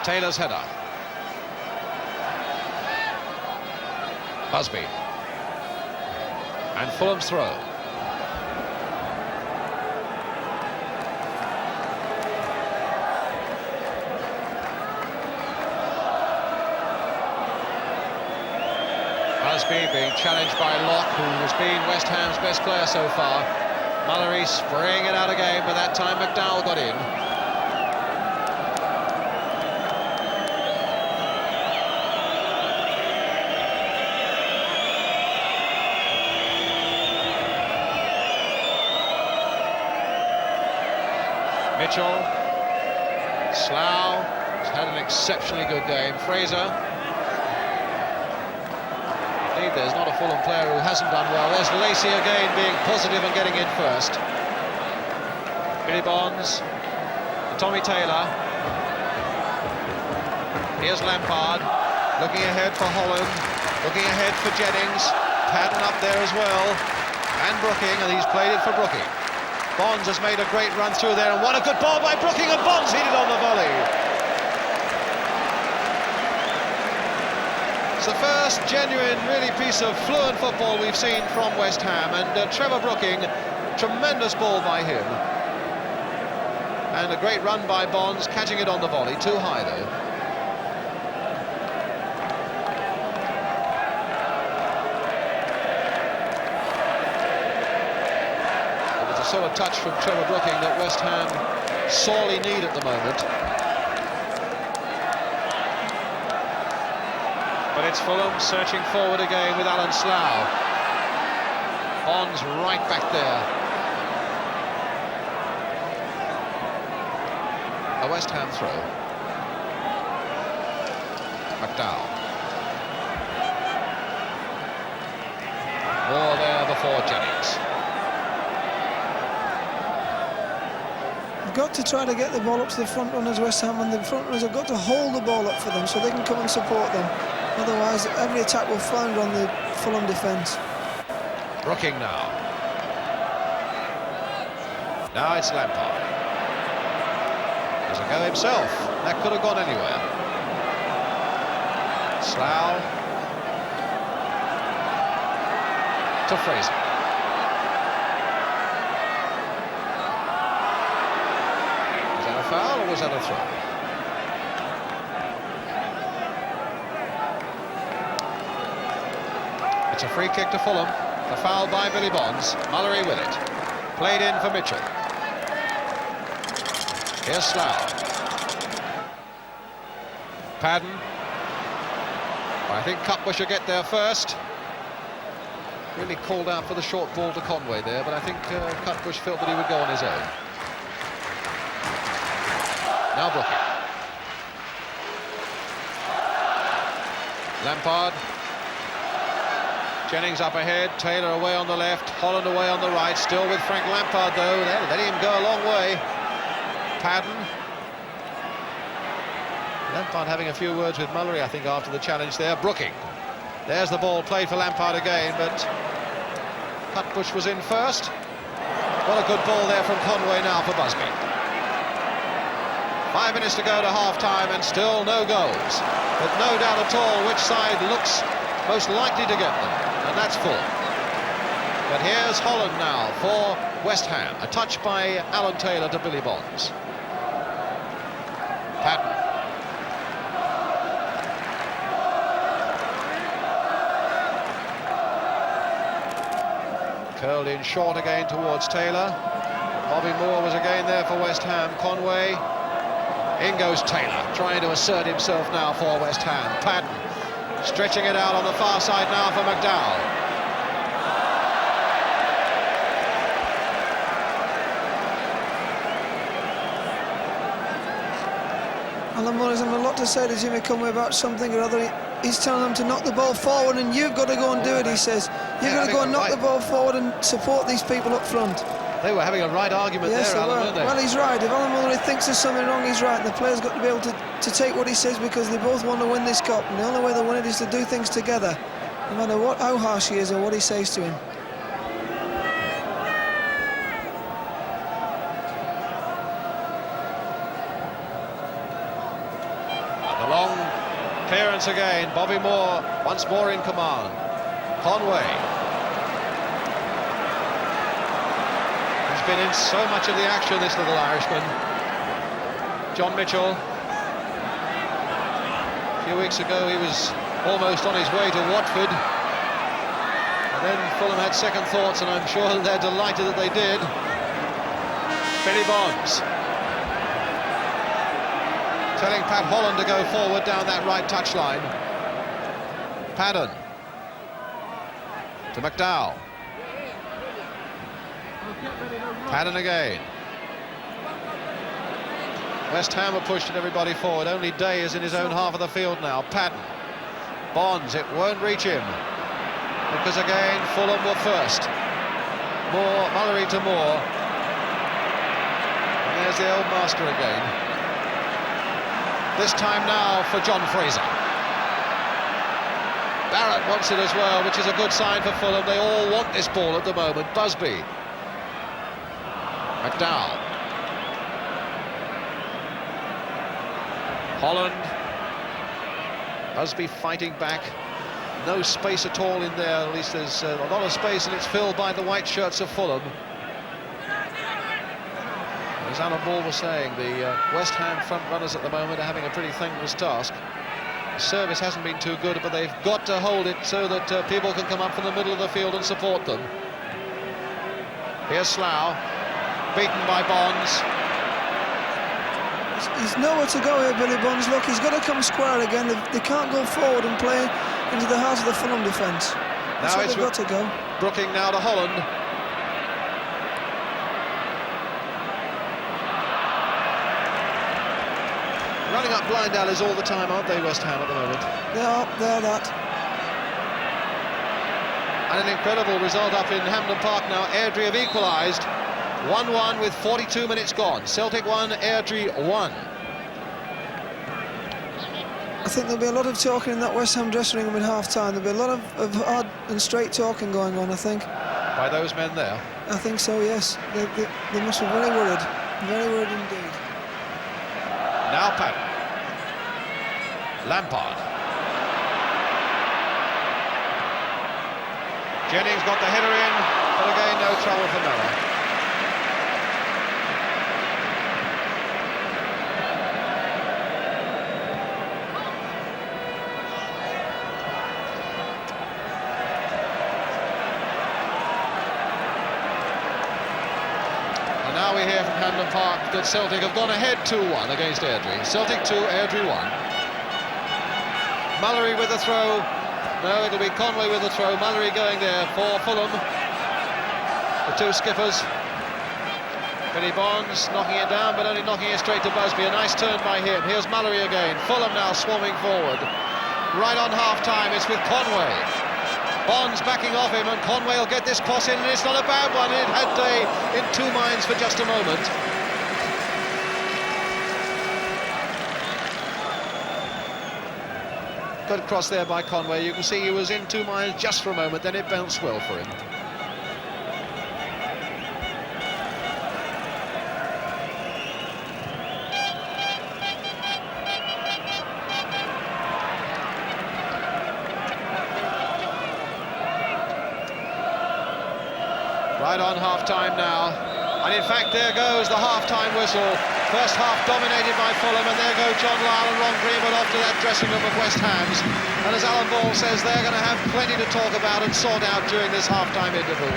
A: Taylor's header. Busby. And Fulham's throw. Busby being challenged by Locke, who has been West Ham's best player so far. Mullery spraying it out again, but that time McDowell got in. Mitchell, Slough has had an exceptionally good game. Fraser. Indeed, there's not a Fulham player who hasn't done well. There's Lacy again being positive and getting in first. Billy Bonds, Tommy Taylor. Here's Lampard, looking ahead for Holland, looking ahead for Jennings. Paddon up there as well, and Brooking, and he's played it for Brooking. Bonds has made a great run through there, and what a good ball by Brooking, and Bonds hit it on the volley. It's the first genuine, really piece of fluent football we've seen from West Ham, and Trevor Brooking, tremendous ball by him. And a great run by Bonds, catching it on the volley, too high though. Sort of touch from Trevor Brooking that West Ham sorely need at the moment. But it's Fulham searching forward again with Alan Slough. Bonds right back there. A West Ham throw. McDowell. More there before Jennings.
B: Got to try to get the ball up to the front runners, West Ham, and the front runners have got to hold the ball up for them so they can come and support them. Otherwise, every attack will flounder on the Fulham defence.
A: Brooking now. Now it's Lampard. Does it go himself? That could have gone anywhere. Slough to Fraser. Foul, or was that a throw? It's a free kick to Fulham. A foul by Billy Bonds. Mullery with it. Played in for Mitchell. Here's Slough. Paddon. I think Cutbush should get there first. Really called out for the short ball to Conway there, but I think Cutbush felt that he would go on his own. Now Brooking. Lampard. Jennings up ahead, Taylor away on the left, Holland away on the right, still with Frank Lampard though, letting him go a long way. Paddon. Lampard having a few words with Mullery, I think, after the challenge there. Brooking. There's the ball played for Lampard again, but Cutbush was in first. What a good ball there from Conway now for Busby. 5 minutes to go to half-time and still no goals. But no doubt at all which side looks most likely to get them, and that's Fulham. But here's Holland now for West Ham. A touch by Alan Taylor to Billy Bonds. Paddon. Curled in short again towards Taylor. Bobby Moore was again there for West Ham. Conway. In goes Taylor, trying to assert himself now for West Ham. Paddon stretching it out on the far side now for McDowell.
B: Alan Moore has a lot to say to Jimmy Conway about something or other. he's telling them to knock the ball forward, and you've got to go and do it, he says. You've got to go and knock the ball forward and support these people up front.
A: They were having a right argument there, Alan, weren't they?
B: Well, he's right. If Alan Mullery thinks there's something wrong, he's right. And the players got to be able to take what he says, because they both want to win this cup. And the only way they win it is to do things together, no matter how harsh he is or what he says to him.
A: And the long clearance again. Bobby Moore once more in command. Conway. Been in so much of the action, this little Irishman. John Mitchell. A few weeks ago he was almost on his way to Watford, and then Fulham had second thoughts, and I'm sure that they're delighted that they did. Billy Bonds telling Pat Holland to go forward down that right touchline. Paddon to McDowell. Paddon again. West Ham are pushing everybody forward. Only Day is in his own half of the field now. Paddon. Bonds, it won't reach him, because again Fulham were first. Moore, Mullery to Moore. And there's the old master again. This time now for John Fraser. Barrett wants it as well, which is a good sign for Fulham. They all want this ball at the moment. Busby. McDowell. Holland. Busby fighting back. No space at all in there. At least there's a lot of space, and it's filled by the white shirts of Fulham. As Alan Ball was saying, the West Ham front runners at the moment are having a pretty thankless task. The service hasn't been too good, but they've got to hold it so that people can come up from the middle of the field and support them. Here's Slough. Beaten by Bonds.
B: He's nowhere to go here, Billy Bonds. Look, he's got to come square again. They can't go forward and play into the heart of the Fulham defence. That's where they've got to go.
A: Brooking now to Holland. Running up blind alleys all the time, aren't they, West Ham, at the moment?
B: They are that.
A: And an incredible result up in Hampden Park now. Airdrie have equalised. 1-1 with 42 minutes gone. Celtic 1, Airdrie 1.
B: I think there'll be a lot of talking in that West Ham dressing room in half-time. There'll be a lot of hard and straight talking going on, I think.
A: By those men there?
B: I think so, yes. They must be very worried. Very worried indeed.
A: Now Paddon. Lampard. Jennings got the header in, but again no trouble for Mellor. And now we hear from Hampden Park that Celtic have gone ahead 2-1 against Airdrie. Celtic 2, Airdrie 1. Mullery with the throw. No, it'll be Conway with the throw. Mullery going there for Fulham. The two skippers. Billy Bonds knocking it down, but only knocking it straight to Busby. A nice turn by him. Here's Mullery again. Fulham now swarming forward. Right on half-time, it's with Conway. Bonds backing off him, and Conway will get this cross in, and it's not a bad one. It had Day in two minds for just a moment. Good cross there by Conway. You can see he was in two minds just for a moment, then it bounced well for him. Right on half-time now. And in fact, there goes the half-time whistle. First half dominated by Fulham, and there go John Lyall and Ron Greenwood off to that dressing room of West Ham's. And as Alan Ball says, they're going to have plenty to talk about and sort out during this half-time interval.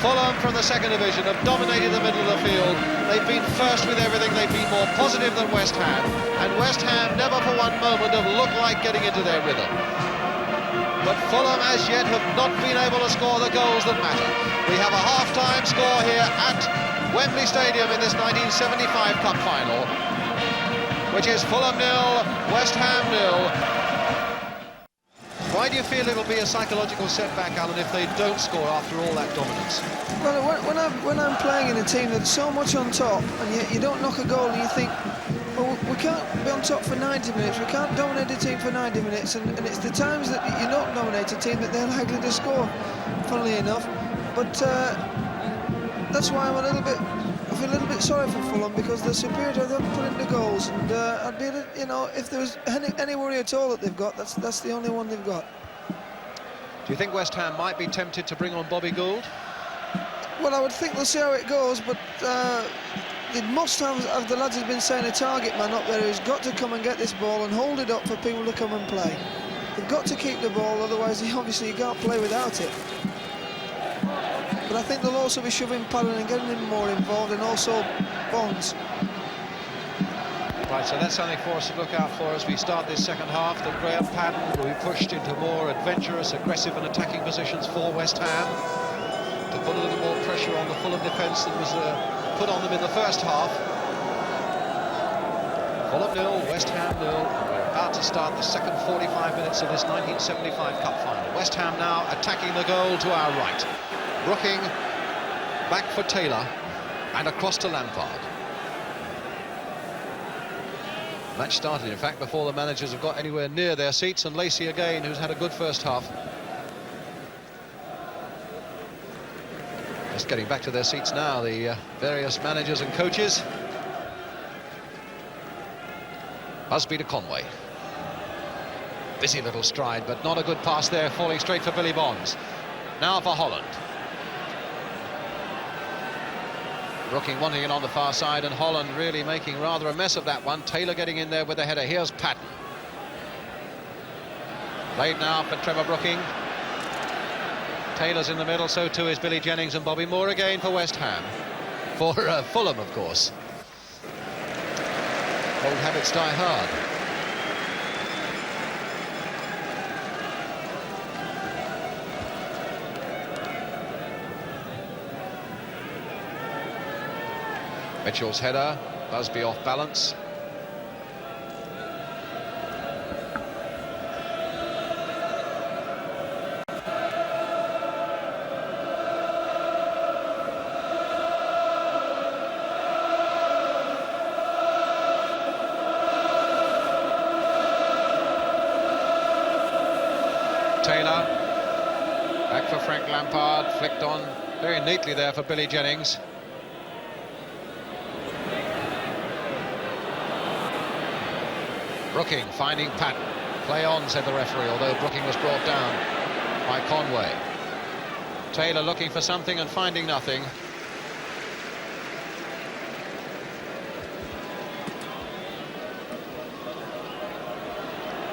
A: Fulham from the second division have dominated the middle of the field. They've been first with everything. They've been more positive than West Ham. And West Ham never for one moment have looked like getting into their rhythm. But Fulham as yet have not been able to score the goals that matter. We have a half-time score here at Wembley Stadium in this 1975 Cup final, which is Fulham 0, West Ham 0. Why do you feel it'll be a psychological setback, Alan, if they don't score after all that dominance?
B: Well, when I'm playing in a team that's so much on top, and yet you don't knock a goal, and you think, well, we can't be on top for 90 minutes, we can't dominate a team for 90 minutes, and it's the times that you don't dominate a team that they're likely to score, funnily enough. But that's why I feel a little bit sorry for Fulham, because they're superior, they haven't put in the goals, and I'd be, you know, if there was any worry at all that they've got, that's the only one they've got.
A: Do you think West Ham might be tempted to bring on Bobby Gould?
B: Well, I would think we'll see how it goes, but they must have, as the lads have been saying, a target man up there who's got to come and get this ball and hold it up for people to come and play. They've got to keep the ball, otherwise obviously you can't play without it. But I think they'll also be shoving Paddon and getting him more involved, and also Bonds.
A: Right, so that's something for us to look out for as we start this second half, that Graham Paddon will be pushed into more adventurous, aggressive and attacking positions for West Ham to put a little more pressure on the Fulham defence than was put on them in the first half. Fulham 0, West Ham 0, and we're about to start the second 45 minutes of this 1975 Cup final. West Ham now attacking the goal to our right. Brooking back for Taylor and across to Lampard. Match started, in fact, before the managers have got anywhere near their seats, and Lacy again, who's had a good first half. Just getting back to their seats now, the various managers and coaches. Busby to Conway. Busy little stride, but not a good pass there, falling straight for Billy Bonds. Now for Holland. Brooking wanting it on the far side, and Holland really making rather a mess of that one. Taylor getting in there with the header. Here's Paddon. Played now for Trevor Brooking. Taylor's in the middle, so too is Billy Jennings, and Bobby Moore again for West Ham. For Fulham, of course. Old habits die hard. Mitchell's header, Busby off balance. Taylor, back for Frank Lampard, flicked on very neatly there for Billy Jennings. Brooking finding Paddon. Play on, said the referee, although Brooking was brought down by Conway. Taylor looking for something and finding nothing.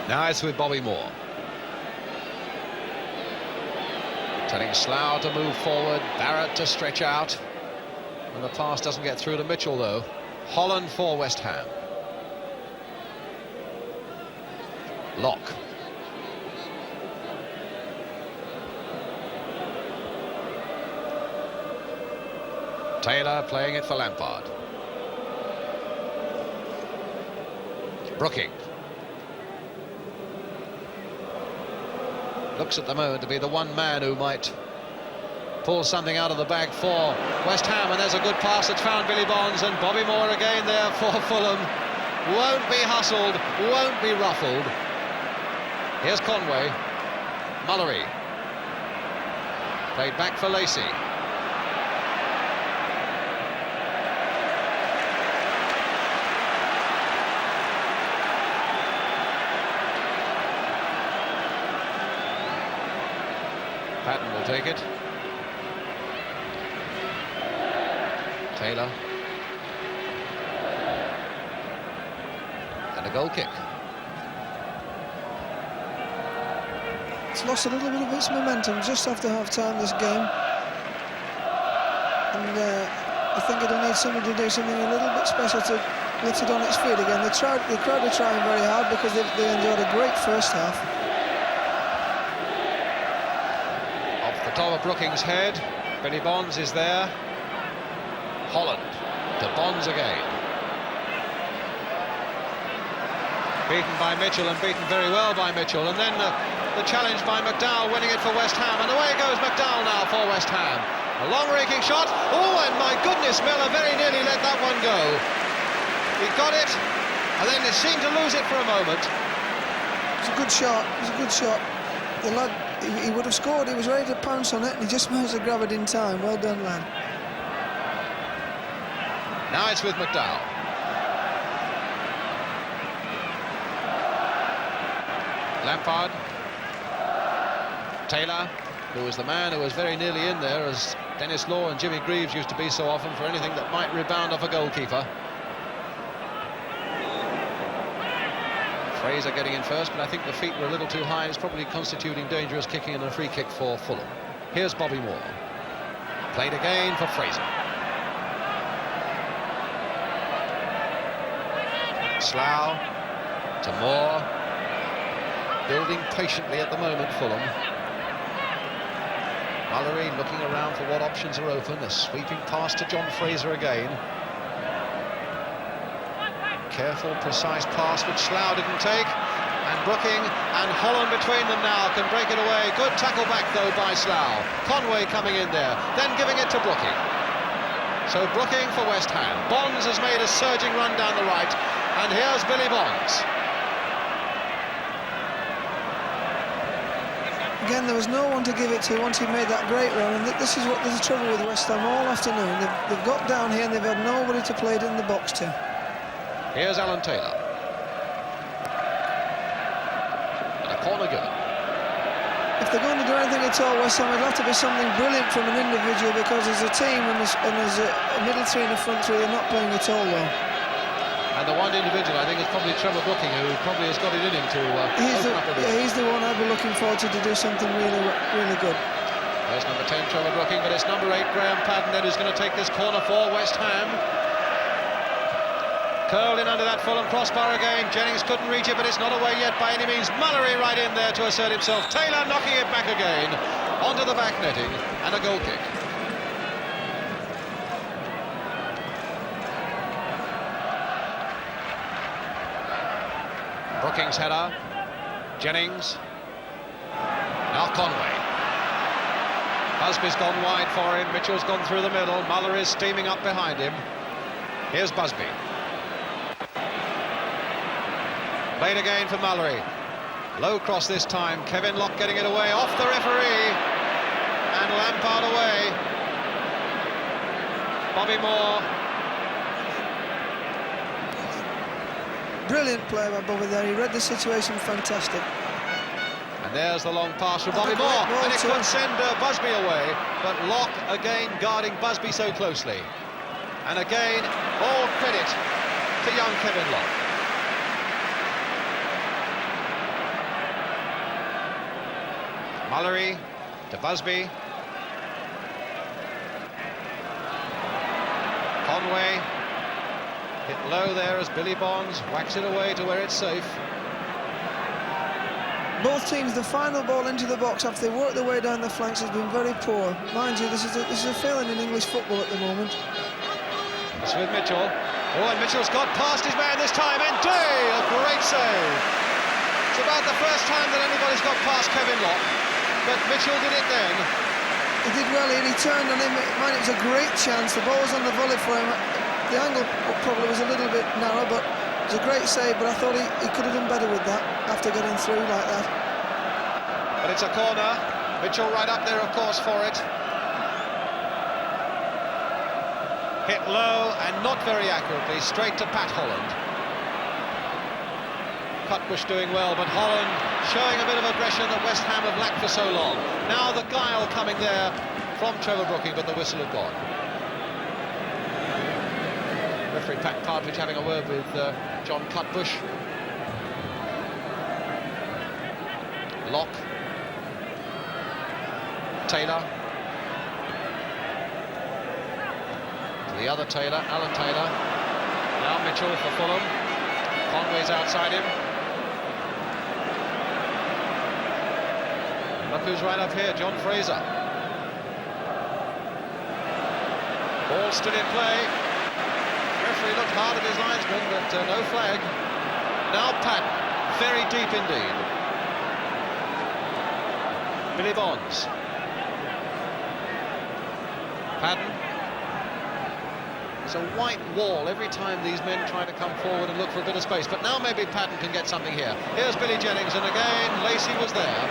A: Now it's with Bobby Moore. Telling Slough to move forward, Barrett to stretch out. And the pass doesn't get through to Mitchell, though. Holland for West Ham. Lock. Taylor playing it for Lampard. Brooking. Looks at the moment to be the one man who might pull something out of the bag for West Ham, and there's a good pass that's found Billy Bonds, and Bobby Moore again there for Fulham. Won't be hustled, won't be ruffled. Here's Conway. Mullery. Played back for Lacy. Paddon will take it. Taylor. And a goal kick.
B: It's lost a little bit of its momentum just after half-time, this game. And I think it'll need somebody to do something a little bit special to lift it on its feet again. The crowd are trying very hard because they enjoyed a great first half.
A: Off the top of Brooking's head, Billy Bonds is there. Holland to Bonds again. Beaten by Mitchell, and beaten very well by Mitchell, and then the challenge by McDowell, winning it for West Ham, and away goes McDowell now for West Ham. A long raking shot. Oh, and my goodness, Mellor very nearly let that one go. He got it, and then he seemed to lose it for a moment.
B: It was a good shot. It was a good shot. The lad, he would have scored. He was ready to pounce on it, and he just managed to grab it in time. Well done, lad.
A: Now it's with McDowell. Lampard. Taylor, who was the man who was very nearly in there, as Dennis Law and Jimmy Greaves used to be so often, for anything that might rebound off a goalkeeper. Fraser getting in first, but I think the feet were a little too high. It's probably constituting dangerous kicking and a free kick for Fulham. Here's Bobby Moore. Played again for Fraser. Slough to Moore. Building patiently at the moment, Fulham. Mullery looking around for what options are open. A sweeping pass to John Fraser again. Careful, precise pass which Slough didn't take. And Brooking and Holland between them now can break it away. Good tackle back though by Slough. Conway coming in there, then giving it to Brooking. So Brooking for West Ham. Bonds has made a surging run down the right, and here's Billy Bonds.
B: Again, there was no one to give it to once he made that great run, and this is what there's trouble with West Ham all afternoon. They've got down here and they've had nobody to play it in the box to.
A: Here's Alan Taylor. And a corner given.
B: If they're going to do anything at all, West Ham, it'll have to be something brilliant from an individual, because as a team and as a middle three and a front three, they're not playing at all well.
A: And the one individual, I think, is probably Trevor Brooking, who probably has got it in him to open up a bit.
B: Yeah, he's the one I'd be looking forward to do something really, really good.
A: There's number 10, Trevor Brooking, but it's number 8, Graham Paddon, then, who's going to take this corner for West Ham. Curled in under that Fulham crossbar again. Jennings couldn't reach it, but it's not away yet by any means. Mullery right in there to assert himself. Taylor knocking it back again onto the back netting, and a goal kick. Brooking's header. Jennings. Now Conway. Busby's gone wide for him. Mitchell's gone through the middle. Muller is steaming up behind him. Here's Busby. Played again for Mullery. Low cross this time. Kevin Locke getting it away off the referee. And Lampard away. Bobby Moore.
B: Brilliant play by Bobby there. He read the situation fantastic.
A: And there's the long pass from Bobby Moore. And it could send Busby away. But Locke again guarding Busby so closely. And again, all credit to young Kevin Locke. Mullery to Busby. Conway hit low there as Billy Bonds whacks it away to where it's safe.
B: Both teams, the final ball into the box after they worked their way down the flanks has been very poor. Mind you, this is a failing in English football at the moment.
A: It's with Mitchell. Oh, and Mitchell's got past his man this time, and Day, a great save. It's about the first time that anybody's got past Kevin Locke. But Mitchell did it then.
B: He did well, he turned on him. Man, it was a great chance. The ball was on the volley for him. The angle probably was a little bit narrow, but it was a great save. But I thought he could have done better with that after getting through like that.
A: But it's a corner. Mitchell right up there, of course, for it. Hit low and not very accurately, straight to Pat Holland. Cutbush doing well, but Holland showing a bit of aggression that West Ham have lacked for so long. Now the guile coming there from Trevor Brooking, but the whistle had gone. Referee Pat Partridge having a word with John Cutbush. Locke. Taylor. To the other Taylor, Alan Taylor. Now Mitchell for Fulham. Conway's outside him. Look who's right up here, John Fraser. Ball still in play. Referee looked hard at his linesman, but no flag. Now Paddon, very deep indeed. Billy Bonds. Paddon. There's a white wall every time these men try to come forward and look for a bit of space, but now maybe Paddon can get something here. Here's Billy Jennings, and again Lacy was there.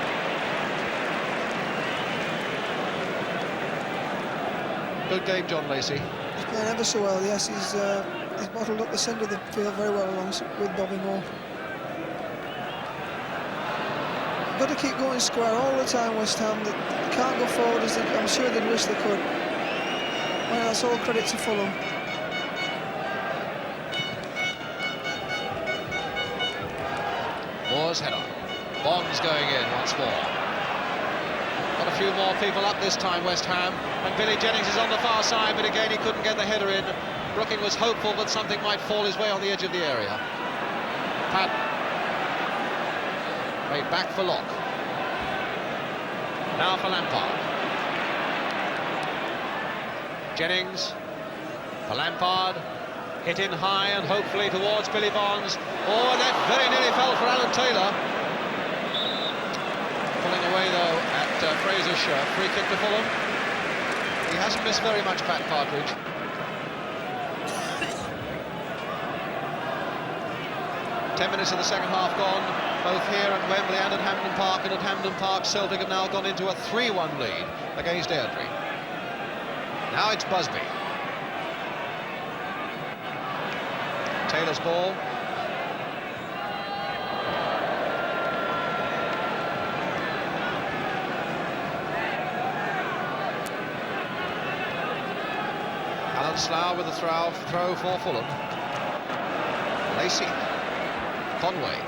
A: Good game, John Lacy.
B: He's playing ever so well, yes. He's bottled up the centre of the field very well along with Bobby Moore. Got to keep going square all the time, West Ham. They can't go forward as I'm sure they'd wish they could. Well, that's all credit to Fulham.
A: Moore's header. Bonds going in once more. Got a few more people up this time, West Ham. And Billy Jennings is on the far side, but again he couldn't get the header in. Brooking was hopeful that something might fall his way on the edge of the area. Paddon. Made back for Locke. Now for Lampard. Jennings for Lampard. Hit in high and hopefully towards Billy Bonds. Oh, and that very nearly fell for Alan Taylor. Pulling away though at Fraser's shirt. Free kick to Fulham. He hasn't missed very much, Pat Partridge. Ten minutes of the second half gone, both here at Wembley and at Hampden Park. And at Hampden Park, Celtic have now gone into a 3-1 lead against Airdrie. Now it's Busby. Taylor's ball. Slough with a throw for Fulham. Lacy. Conway.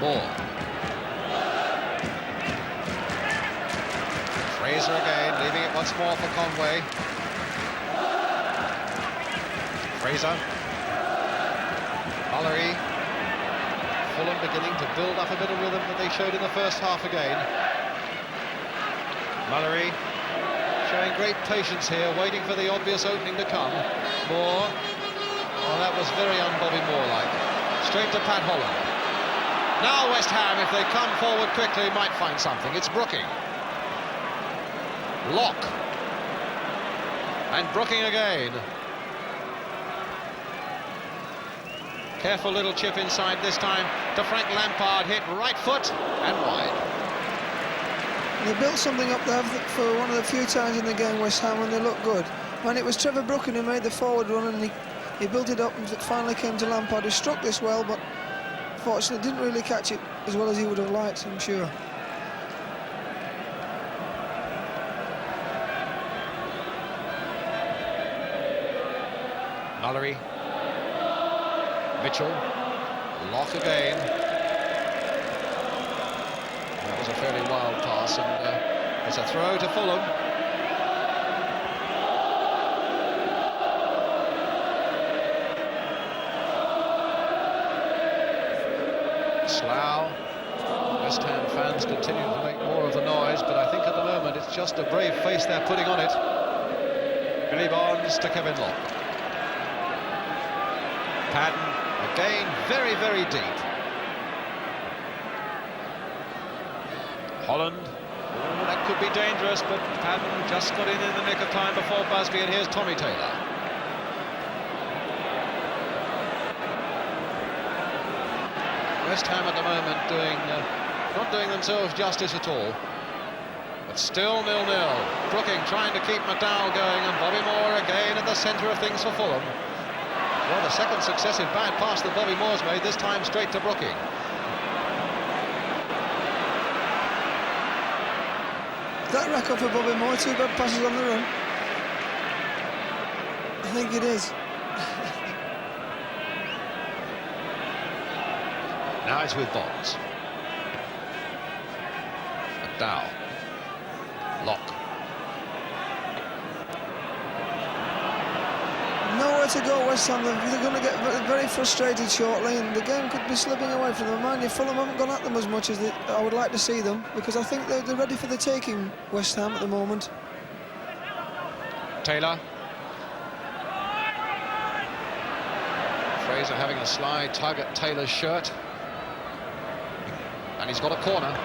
A: Moore. Fraser again, leaving it once more for Conway. Fraser. Mullery. Fulham beginning to build up a bit of rhythm that they showed in the first half again. Mullery. Showing great patience here, waiting for the obvious opening to come. Moore. Oh, that was very un-Bobby Moore-like. Straight to Pat Holland. Now West Ham, if they come forward quickly, might find something. It's Brooking. Locke. And Brooking again. Careful little chip inside this time to Frank Lampard. Hit right foot and wide.
B: They built something up there for one of the few times in the game, West Ham, and they looked good. When it was Trevor Brooking who made the forward run, and he built it up, and it finally came to Lampard, who struck this well, but fortunately didn't really catch it as well as he would have liked, I'm sure.
A: Mullery. Mitchell. Locke again. That was a fairly wild pass, and it's a throw to Fulham. Slough. West Ham fans continue to make more of the noise, but I think at the moment it's just a brave face they're putting on it. Billy Bonds to Kevin Locke. Paddon, again, very, very deep. Holland, oh, that could be dangerous, but Paddon just got in the nick of time before Busby, and here's Tommy Taylor. West Ham at the moment not doing themselves justice at all. But still 0-0. Brooking trying to keep McDowell going, and Bobby Moore again at the centre of things for Fulham. Well, the second successive bad pass that Bobby Moore's made, this time straight to Brooking.
B: That record for Bobby Moore, 2 bad passes on the run? I think it is.
A: Now it's with Bonds. McDowell. Locke.
B: Nowhere to go, West Ham. They're going to get very frustrated shortly, and the game could be slipping away from them. Mind you, Fulham haven't gone at them as much as I would like to see them, because I think they're ready for the taking, West Ham, at the moment.
A: Taylor. Fraser having a sly tug at Taylor's shirt. And he's got a corner.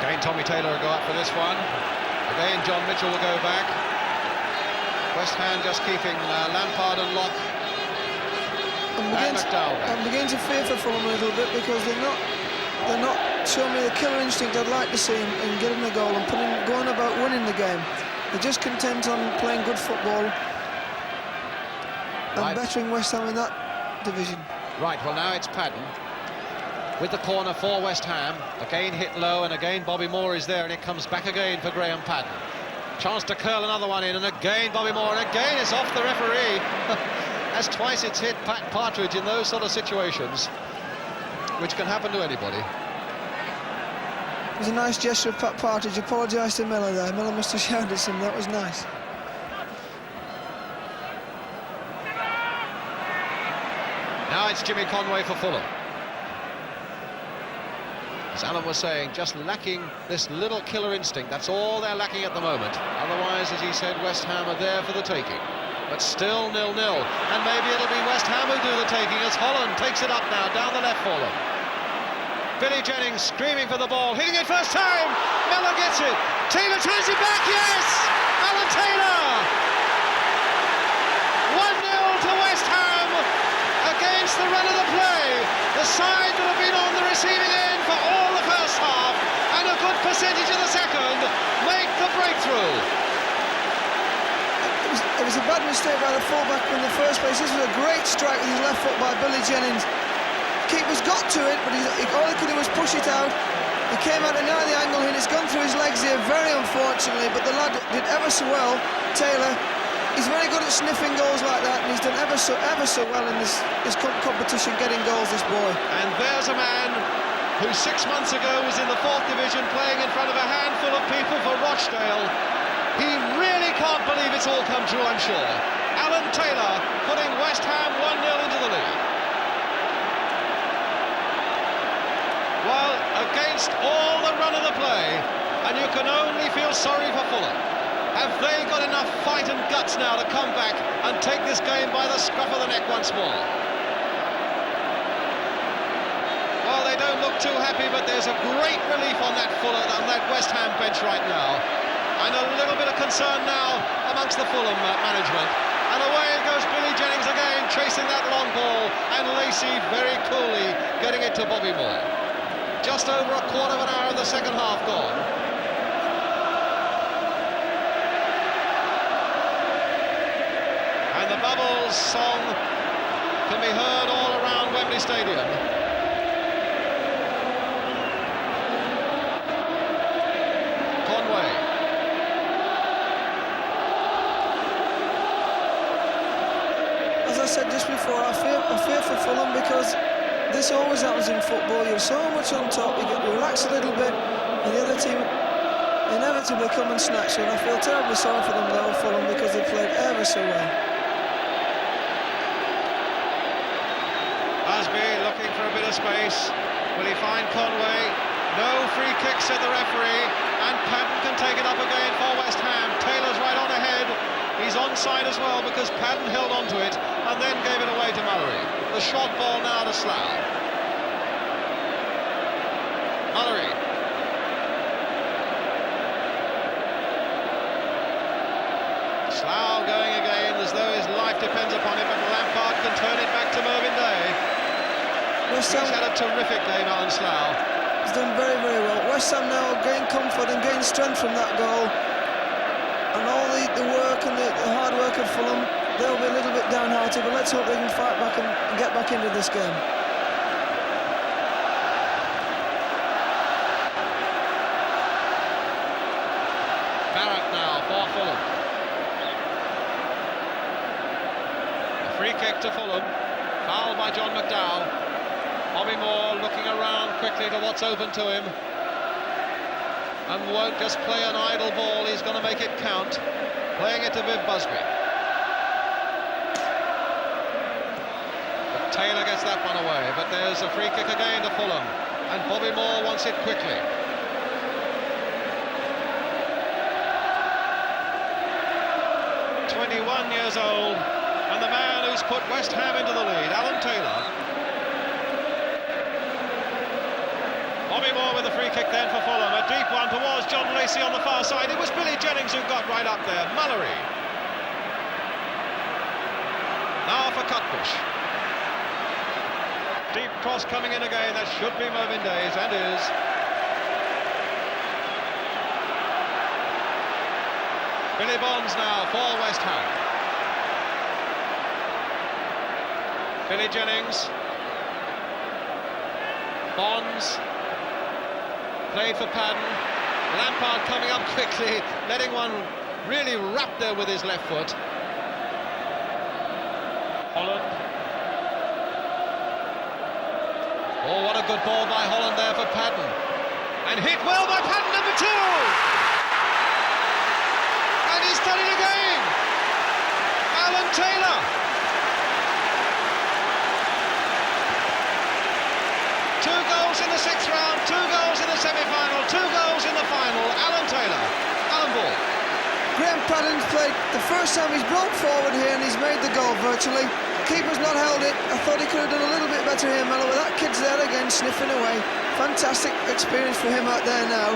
A: Again, Tommy Taylor will go up for this one. Again, John Mitchell will go back. West Ham just keeping Lampard and Locke and McDowell.
B: I'm beginning to fear for Fulham a little bit because they're not showing me the killer instinct I'd like to see in getting a goal and going about winning the game. They're just content on playing good football and bettering West Ham in that division.
A: Right, well now it's Paddon with the corner for West Ham. Again hit low, and again Bobby Moore is there, and it comes back again for Graham Paddon. Chance to curl another one in, and again Bobby Moore, and again it's off the referee. As twice it's hit Pat Partridge in those sort of situations, which can happen to anybody.
B: It was a nice gesture of Pat Partridge. Apologised to Mellor there. Mellor must have shouted at him. That was nice.
A: Now it's Jimmy Conway for Fulham. As Alan was saying, just lacking this little killer instinct. That's all they're lacking at the moment. Otherwise, as he said, West Ham are there for the taking. But still 0-0. And maybe it'll be West Ham who do the taking as Holland takes it up now, down the left for them. Billy Jennings screaming for the ball, hitting it first time. Mellor gets it. Taylor turns it back, yes! Alan Taylor! 1-0 to West Ham against the run of the play. The side that have been on the receiving end for all the first half and a good percentage of the second make the breakthrough.
B: It was a bad mistake by the fullback in the first place. This was a great strike with his left foot by Billy Jennings. Keeper's got to it, but all he could do was push it out. He came out and now the angle hit. It's gone through his legs here, very unfortunately, but the lad did ever so well. Taylor, he's very good at sniffing goals like that, and he's done ever so well in this competition, getting goals, this boy.
A: And there's a man who 6 months ago was in the 4th division playing in front of a handful of people for Rochdale. He really can't believe it's all come true, I'm sure. Alan Taylor putting West Ham 1-0 into the lead. Well, against all the run of the play, and you can only feel sorry for Fulham. Have they got enough fight and guts now to come back and take this game by the scruff of the neck once more? Well, they don't look too happy, but there's a great relief on that West Ham bench right now. And a little bit of concern now amongst the Fulham management. And away goes Billy Jennings again, chasing that long ball, and Lacy very coolly getting it to Bobby Moore. Just over a quarter of an hour of the second half gone. And the Bubbles song can be heard all around Wembley Stadium. Conway.
B: As I said just before, I fear for Fulham because this always happens in football. You're so much on top, you get to relax a little bit, and the other team inevitably come and snatch you. And I feel terribly sorry for them though, Fulham, because they played ever so well.
A: Busby looking for a bit of space. Will he find Conway? No free kick, said the referee, and Paddon can take it up again for West Ham. Taylor's right on ahead. He's onside as well because Paddon held on to it and then gave it away to Mullery. The short ball now to Slough. Mullery. Slough going again as though his life depends upon it, but Lampard can turn it back to Mervyn Day. He's had a terrific game, Alan Slough.
B: He's done very, very well. West Ham now gain comfort and gain strength from that goal. And all the work and the hard work of Fulham, they'll be a little bit downhearted, but let's hope they can fight back and get back into this game.
A: Barrett now for Fulham. A free kick to Fulham. Foul by John McDowell. Bobby Moore looking around quickly to what's open to him. And won't just play an idle ball, he's going to make it count. Playing it to Viv Busby. But Taylor gets that one away, but there's a free kick again to Fulham. And Bobby Moore wants it quickly. "21 years old, and the man who's put West Ham into the lead, Alan Taylor. Bobby Moore with a free kick then for Fulham. A deep one towards John Lacy on the far side. It was Billy Jennings who got right up there. Mullery. Now for Cutbush. Deep cross coming in again. That should be Mervyn Days, and is. Billy Bonds now for West Ham. Billy Jennings. Bonds. Played for Paddon. Lampard coming up quickly, letting one really wrap there with his left foot. Holland. Oh, what a good ball by Holland there for Paddon. And hit well by Paddon, number 2! And he's done it again! Alan Taylor! 2 goals in the 6th round, 2 goals in the semi-final, 2 goals in the final. Alan Taylor, Alan Ball.
B: Graham Paddon's played the first time he's broke forward here and he's made the goal virtually. Keeper's not held it. I thought he could have done a little bit better here, Mellor, but that kid's there again, sniffing away. Fantastic experience for him out there now.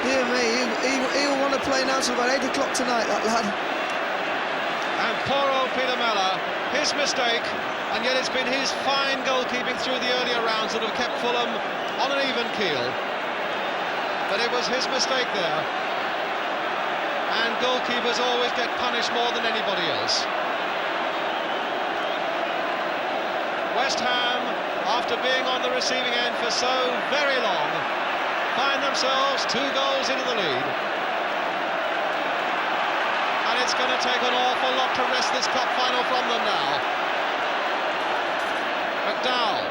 B: Dear me, he'll want to play now till about 8 o'clock tonight, that lad.
A: And poor old Peter Mellor, his mistake, and yet it's been his fine goalkeeping through the earlier rounds that have kept Fulham on an even keel. But it was his mistake there. And goalkeepers always get punished more than anybody else. West Ham, after being on the receiving end for so very long, find themselves 2 goals into the lead. And it's going to take an awful lot to wrest this cup final from them now. McDowell.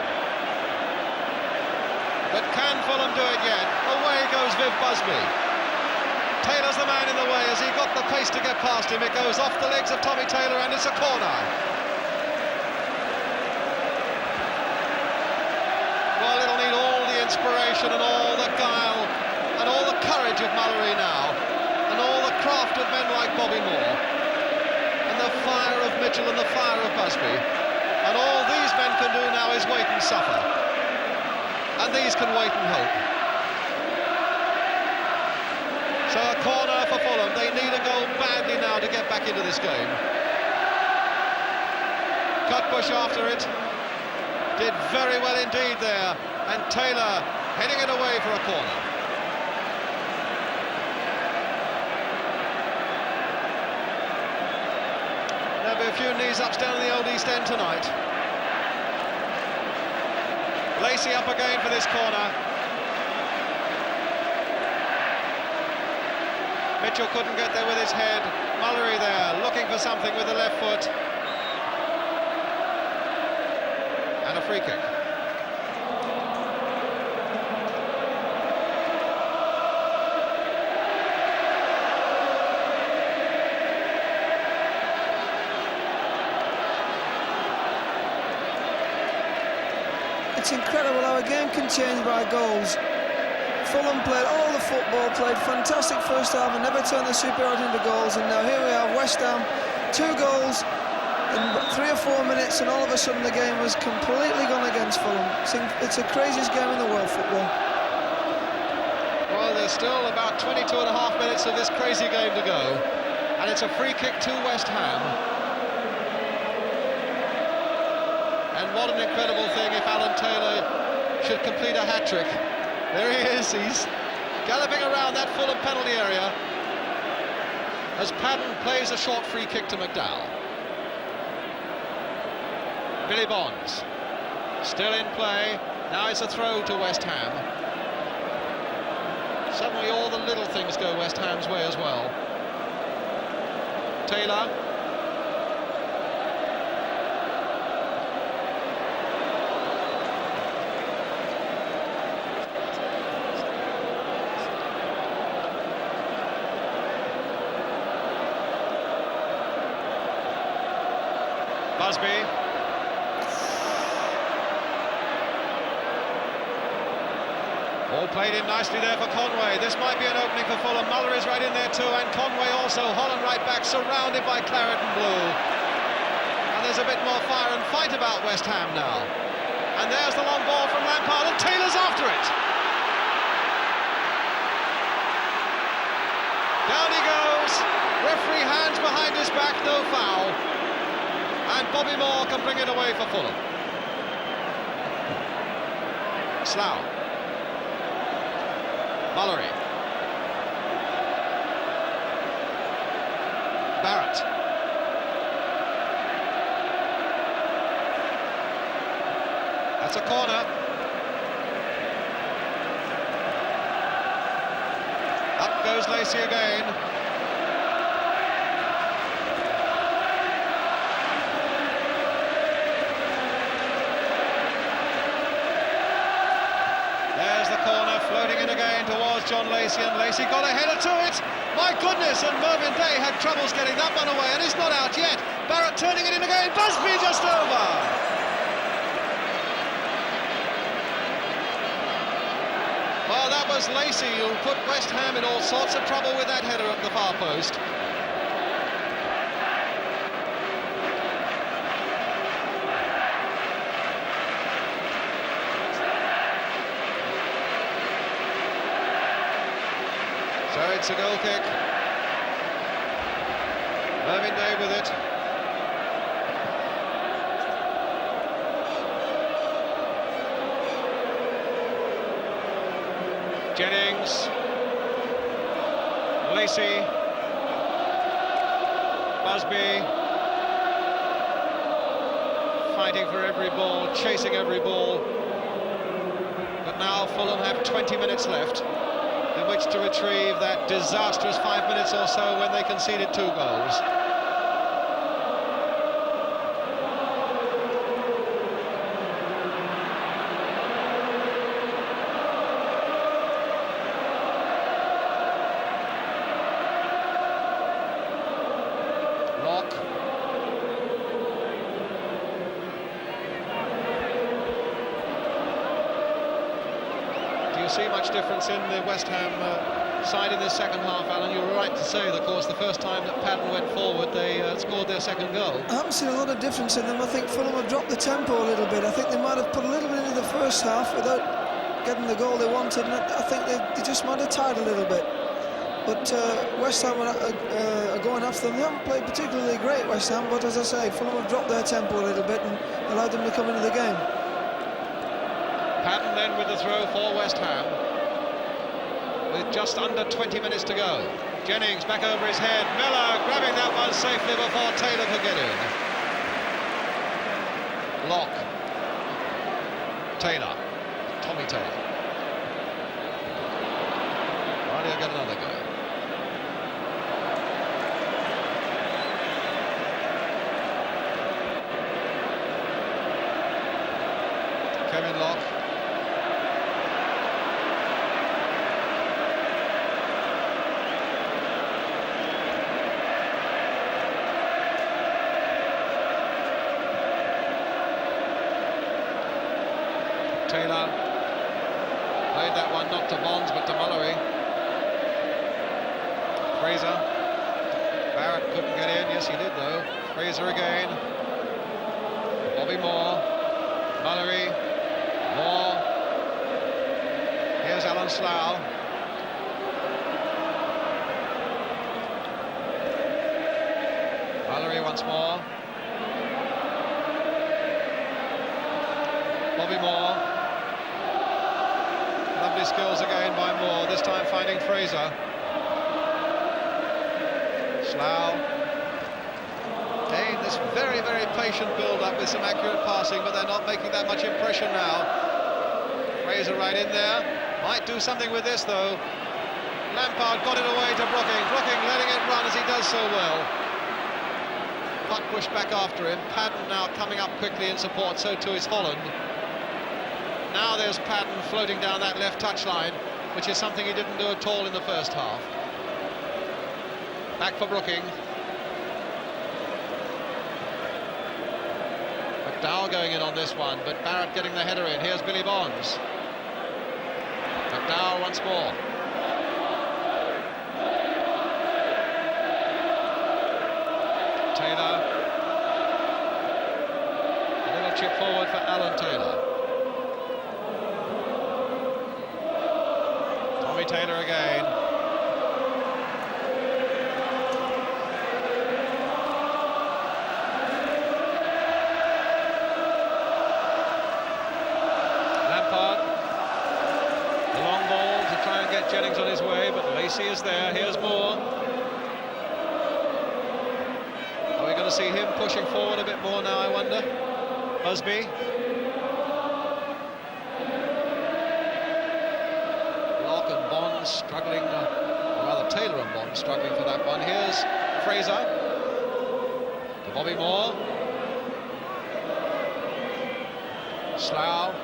A: But can Fulham do it yet? Away goes Viv Busby. Taylor's the man in the way. Has he got the pace to get past him? It goes off the legs of Tommy Taylor and it's a corner. Well, it'll need all the inspiration and all the guile and all the courage of Mullery now, and all the craft of men like Bobby Moore, and the fire of Mitchell and the fire of Busby. And all these men can do now is wait and suffer. And these can wait and hope. So a corner for Fulham. They need a goal badly now to get back into this game. Cutbush after it. Did very well indeed there, and Taylor heading it away for a corner. There'll be a few knees-ups down in the old East End tonight. Lacy up again for this corner. Mitchell couldn't get there with his head. Mullery there, looking for something with the left foot. And a free kick.
B: It's incredible how a game can change by goals. Fulham played all the football, played fantastic first half and never turned the superiority into goals, and now here we are, West Ham, 2 goals in 3 or 4 minutes, and all of a sudden the game was completely gone against Fulham. It's the craziest game in the world, football.
A: Well, there's still about 22 and a half minutes of this crazy game to go, and it's a free kick to West Ham. And what an incredible thing if Alan Taylor should complete a hat-trick. There he is, he's galloping around that Fulham penalty area as Paddon plays a short free kick to McDowell. Billy Bonds, still in play, now it's a throw to West Ham. Suddenly all the little things go West Ham's way as well. Taylor. Busby. All played in nicely there for Conway. This might be an opening for Fulham. Mellor is right in there too, and Conway also. Holland right back, surrounded by claret and blue. And there's a bit more fire and fight about West Ham now. And there's the long ball from Lampard, and Taylor's after it. Down he goes. Referee hands behind his back, no foul. And Bobby Moore can bring it away for Fulham. Slough. Mullery. Barrett. That's a corner. Up goes Lacy again. There's the corner, floating in again towards John Lacy, and Lacy got a header to it. My goodness, and Mervyn Day had troubles getting that one away, and it's not out yet. Barrett turning it in again, Busby just over. Well, that was Lacy who put West Ham in all sorts of trouble with that header at the far post. So it's a goal kick. Mervyn Day with it. Jennings, Lacy, Busby, fighting for every ball, chasing every ball. But now Fulham have 20 minutes left in which to retrieve that disastrous 5 minutes or so when they conceded 2 goals. See much difference in the West Ham side in this second half, Alan? You were right to say that, of course, the first time that Paddon went forward, they scored their second goal. I
B: haven't seen a lot of difference in them. I think Fulham have dropped the tempo a little bit. I think they might have put a little bit into the first half without getting the goal they wanted, and I think they just might have tired a little bit. But West Ham are going after them. They haven't played particularly great, West Ham, but as I say, Fulham have dropped their tempo a little bit and allowed them to come into the game.
A: Paddon then with the throw for West Ham, with just under 20 minutes to go. Jennings back over his head, Mellor grabbing that one safely before Taylor could get in. Lock. Taylor. Tommy Taylor. Right, he'll get another go. Kevin Lock. Taylor played that one not to Bonds but to Mullery. Fraser. Barrett couldn't get in. Yes, he did though. Fraser again. Bobby Moore. Mullery. Moore. Here's Alan Slough. Mullery once more. Bobby Moore. Lovely skills again by Moore, this time finding Fraser. Slough. Again, this very, very patient build-up with some accurate passing, but they're not making that much impression now. Fraser right in there. Might do something with this, though. Lampard got it away to Brooking. Brooking letting it run as he does so well. Puck pushed back after him. Paddon now coming up quickly in support, so too is Holland. Now there's Paddon floating down that left touchline, which is something he didn't do at all in the first half. Back for Brooking. McDowell going in on this one, but Barrett getting the header in. Here's Billy Bonds. McDowell once more. Taylor. A little chip forward for Alan Taylor. Taylor again. Jennings on his way, but Lacy is there. Here's Moore. Are we going to see him pushing forward a bit more now, I wonder? Busby. Locke and Bond struggling, or rather Taylor and Bond struggling for that one. Here's Fraser. To Bobby Moore. Slough.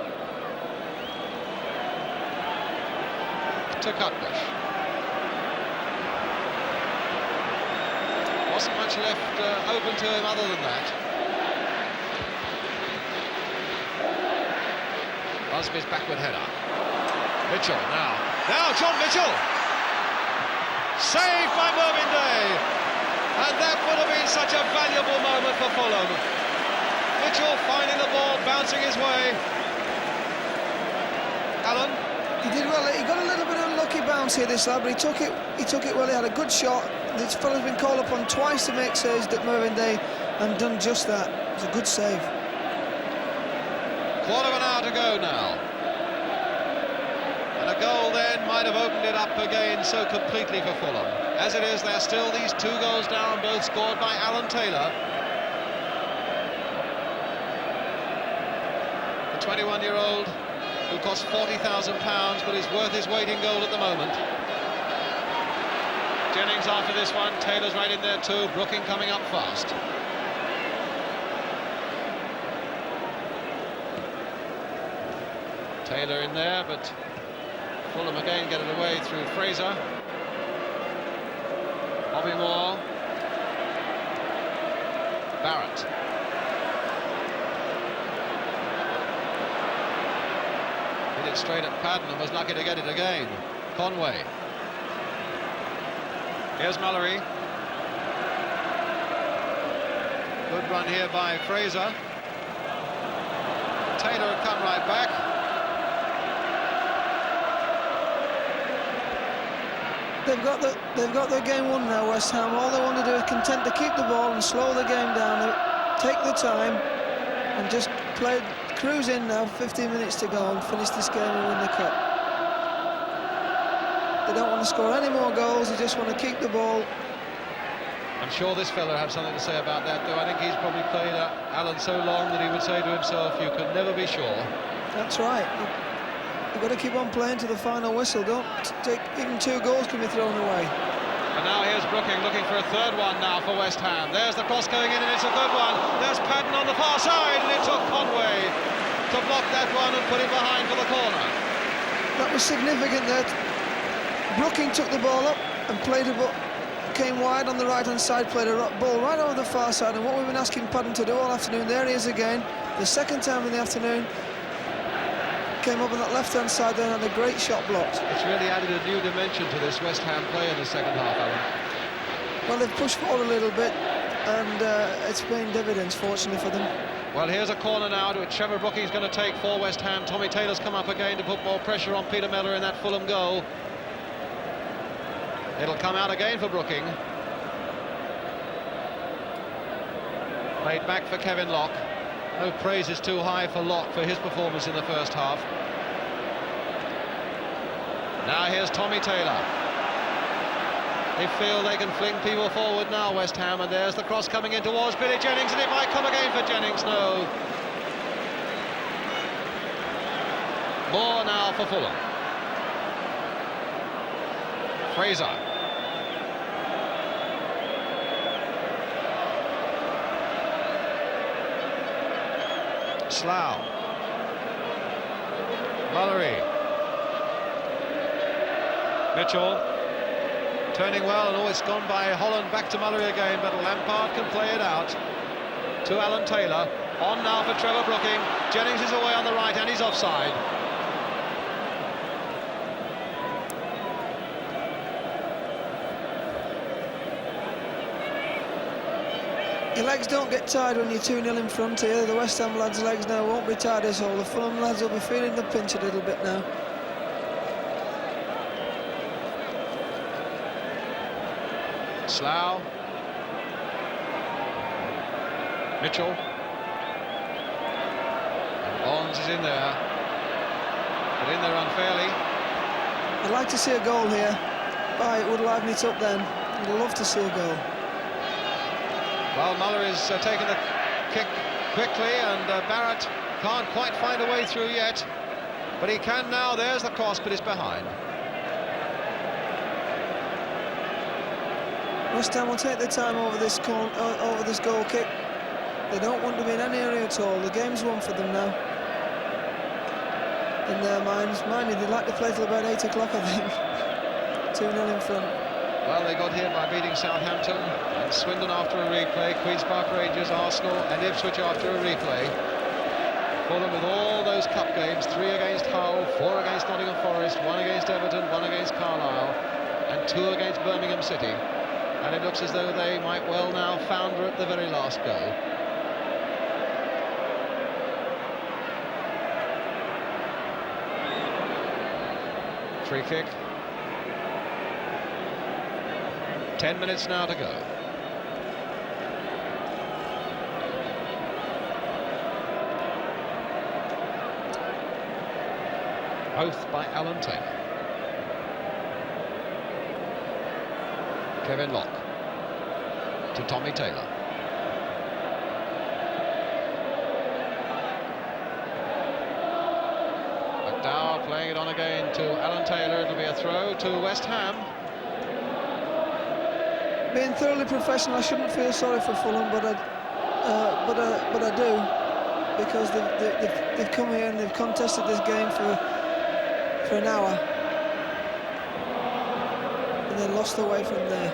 A: To Cutbush. Wasn't much left open to him other than that. Busby's backward header. Mitchell now. Now John Mitchell! Saved by Mervyn Day! And that would have been such a valuable moment for Fulham. Mitchell finding the ball, bouncing his way. Alan?
B: He did well. He got a little bit of a lucky bounce here, this lad, but he took it well. He had a good shot. This fella's been called upon twice to make saves at Mervyn Day and done just that. It was a good save.
A: Quarter of an hour to go now. And a goal then might have opened it up again so completely for Fulham. As it is, they're still these 2 goals down, both scored by Alan Taylor. The 21-year-old who cost £40,000 but is worth his weight in gold at the moment. Jennings after this one, Taylor's right in there too, Brooking coming up fast. Taylor in there, but Fulham again get it away through Fraser. Bobby Moore. Barrett. Hit it straight at Paddon and was lucky to get it again. Conway. Here's Mullery. Good run here by Fraser. Taylor had come right back.
B: They've got their game won now, West Ham. All they want to do is content to keep the ball and slow the game down, take the time and just cruise in now. 15 minutes to go and finish this game and win the cup. They don't want to score any more goals, they just want to keep the ball.
A: I'm sure this fella had something to say about that, though. I think he's probably played Alan so long that he would say to himself, you can never be sure.
B: That's right. You've got to keep on playing to the final whistle. Don't take, even 2 goals can be thrown away.
A: And now here's Brooking looking for a third one now for West Ham. There's the cross going in and it's a good one. There's Paddon on the far side and it took Conway to block that one and put it behind for the corner.
B: That was significant there. Brooking took the ball up and played a ball, came wide on the right-hand side, played a ball right over the far side, and what we've been asking Paddon to do all afternoon, there he is again, the second time in the afternoon. Came up on that left-hand side there and had a great shot blocked.
A: It's really added a new dimension to this West Ham play in the second half, Alan.
B: Well, they've pushed forward a little bit and it's paying dividends, fortunately for them.
A: Well, here's a corner now which Trevor Brooking's going to take for West Ham. Tommy Taylor's come up again to put more pressure on Peter Mellor in that Fulham goal. It'll come out again for Brooking. Played back for Kevin Locke. No praise is too high for Locke for his performance in the first half. Now here's Tommy Taylor. They feel they can fling people forward now, West Ham, and there's the cross coming in towards Billy Jennings, and it might come again for Jennings. No. More now for Fulham. Fraser. Slough. Mullery. Mitchell. Turning well, and it's gone by Holland back to Mullery again, but Lampard can play it out to Alan Taylor. On now for Trevor Brooking. Jennings is away on the right and he's offside.
B: Your legs don't get tired when you're 2-0 in front here. The West Ham lads' legs now won't be tired as all. The Fulham lads will be feeling the pinch a little bit now.
A: Slough. Mitchell. And Bonds is in there. But in there unfairly.
B: I'd like to see a goal here. It would liven it up then. I'd love to see a goal.
A: Well, Mullery's taken the kick quickly, and Barrett can't quite find a way through yet. But he can now. There's the cross, but it's behind.
B: West Ham will take their time over this goal kick. They don't want to be in any area at all. The game's won for them now. In their minds, mind you, they'd like to play till about 8 o'clock, I think. 2-0 in front.
A: Well, they got here by beating Southampton, and Swindon after a replay, Queen's Park Rangers, Arsenal and Ipswich after a replay. Fulham with all those cup games, 3 against Hull, 4 against Nottingham Forest, 1 against Everton, 1 against Carlisle, and 2 against Birmingham City. And it looks as though they might well now founder at the very last go. Free kick. 10 minutes now to go. Both by Alan Taylor. Kevin Locke to Tommy Taylor. McDowell playing it on again to Alan Taylor. It'll be a throw to West Ham.
B: Being thoroughly professional, I shouldn't feel sorry for Fulham, but I do, because they've come here and they've contested this game for an hour, and then lost away from there.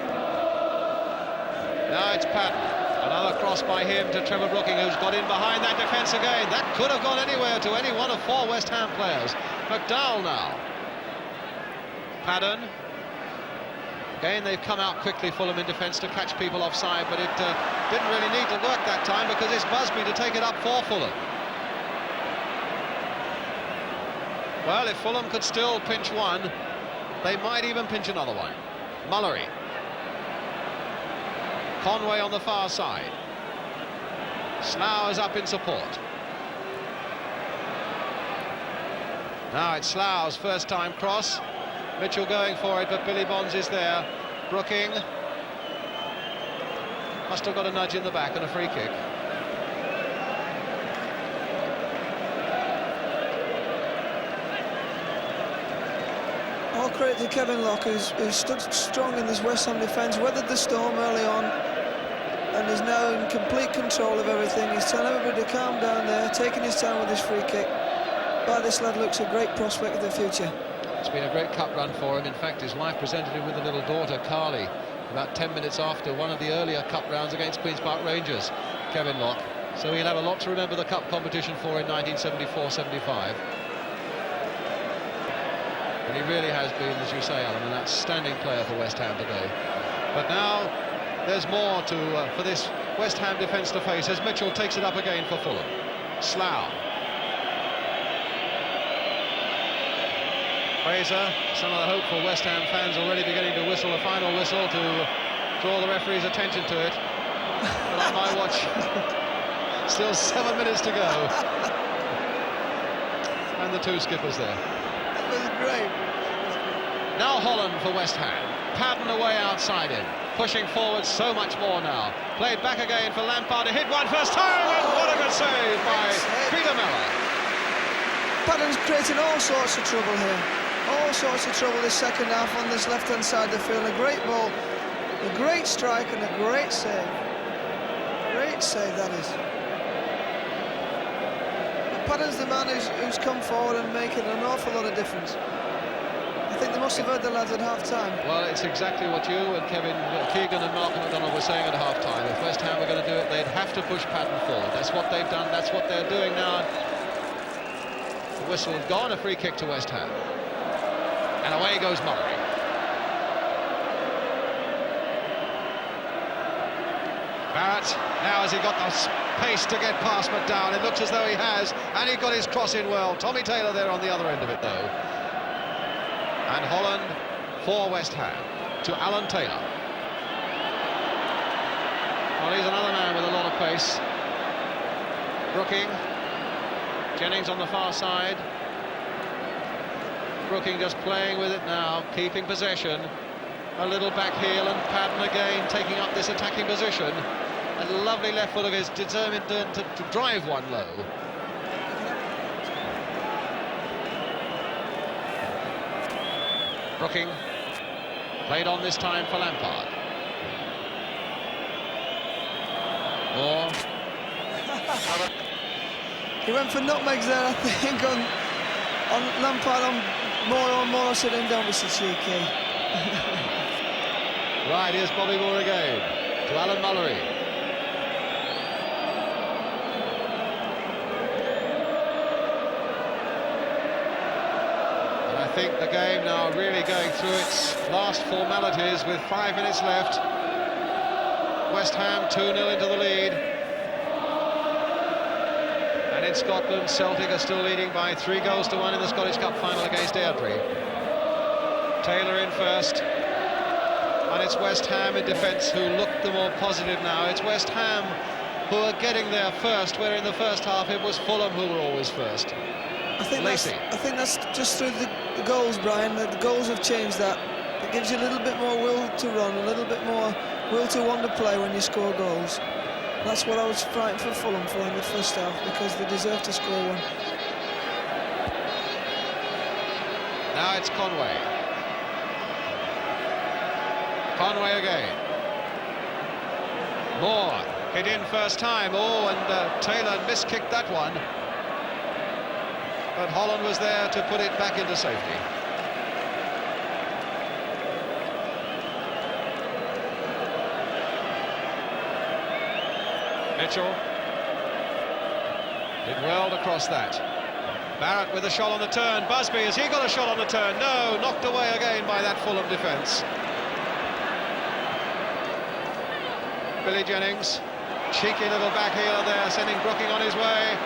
A: Now it's Paddon. Another cross by him to Trevor Brooking, who's got in behind that defence again. That could have gone anywhere to any one of 4 West Ham players. McDowell now. Paddon. Again, they've come out quickly, Fulham, in defence to catch people offside, but it didn't really need to work that time, because it's Busby to take it up for Fulham. Well, if Fulham could still pinch one, they might even pinch another one. Mullery. Conway on the far side. Slough is up in support. Now it's Slough's first time cross. Mitchell going for it, but Billy Bonds is there. Brooking must have got a nudge in the back and a free kick.
B: All credit to Kevin Locke, who's stood strong in this West Ham defence, weathered the storm early on, and is now in complete control of everything. He's telling everybody to calm down there, taking his time with his free kick. But this lad looks a great prospect of the future.
A: It's been a great cup run for him. In fact, his wife presented him with a little daughter, Carly, about 10 minutes after one of the earlier cup rounds against Queen's Park Rangers, Kevin Locke. So he'll have a lot to remember the cup competition for in 1974-75. And he really has been, as you say, Alan, an outstanding player for West Ham today. But now there's more for this West Ham defence to face as Mitchell takes it up again for Fulham. Slough. Fraser, some of the hopeful West Ham fans already beginning to whistle a final whistle to draw the referee's attention to it. But on my watch, still 7 minutes to go. And the 2 skippers there.
B: That was great.
A: Now Holland for West Ham. Paddon away outside him. Pushing forward so much more now. Played back again for Lampard to hit one first time, and what a good save by Peter Mellor.
B: Paddon's creating all sorts of trouble here. All sorts of trouble this second half on this left-hand side of the field. A great ball, a great strike, and a great save. Great save, that is. But Paddon's the man who's come forward and making an awful lot of difference. I think they must have heard the lads at half-time.
A: Well, it's exactly what you and Kevin Keegan and Malcolm McDonald were saying at half-time. If West Ham were going to do it, they'd have to push Paddon forward. That's what they've done, that's what they're doing now. The whistle has gone, a free kick to West Ham. And away goes Mullery. Barrett, now has he got the pace to get past McDowell? It looks as though he has, and he got his cross in well. Tommy Taylor there on the other end of it, though. And Holland for West Ham to Alan Taylor. Well, he's another man with a lot of pace. Brooking. Jennings on the far side. Brooking just playing with it now, keeping possession. A little back heel, and Paddon again taking up this attacking position. A lovely left foot of his, determined to drive one low. Brooking played on this time for Lampard. Moore.
B: He went for nutmegs there, I think, on Lampard, on Moore said him, don't be so cheeky.
A: Right, here's Bobby Moore again, to Alan Mullery. And I think the game now really going through its last formalities with 5 minutes left. West Ham 2-0 into the lead. And in Scotland, Celtic are still leading by 3-1 in the Scottish Cup final against Airdrie. Taylor in first. And it's West Ham in defence who look the more positive now. It's West Ham who are getting there first, where in the first half it was Fulham who were always first.
B: I think
A: Lacy.
B: that's just through the goals, Brian. The goals have changed that. It gives you a little bit more will to run, a little bit more will to want to play when you score goals. That's what I was fighting for Fulham for in the first half, because they deserve to score one.
A: Now it's Conway. Conway again. Moore hit in first time. Oh, and Taylor miskicked that one. But Holland was there to put it back into safety. Mitchell did well to cross that. Barrett with a shot on the turn. Busby, has he got a shot on the turn? No, knocked away again by that Fulham defence. Billy Jennings, cheeky little back heeler there, sending Brooking on his way.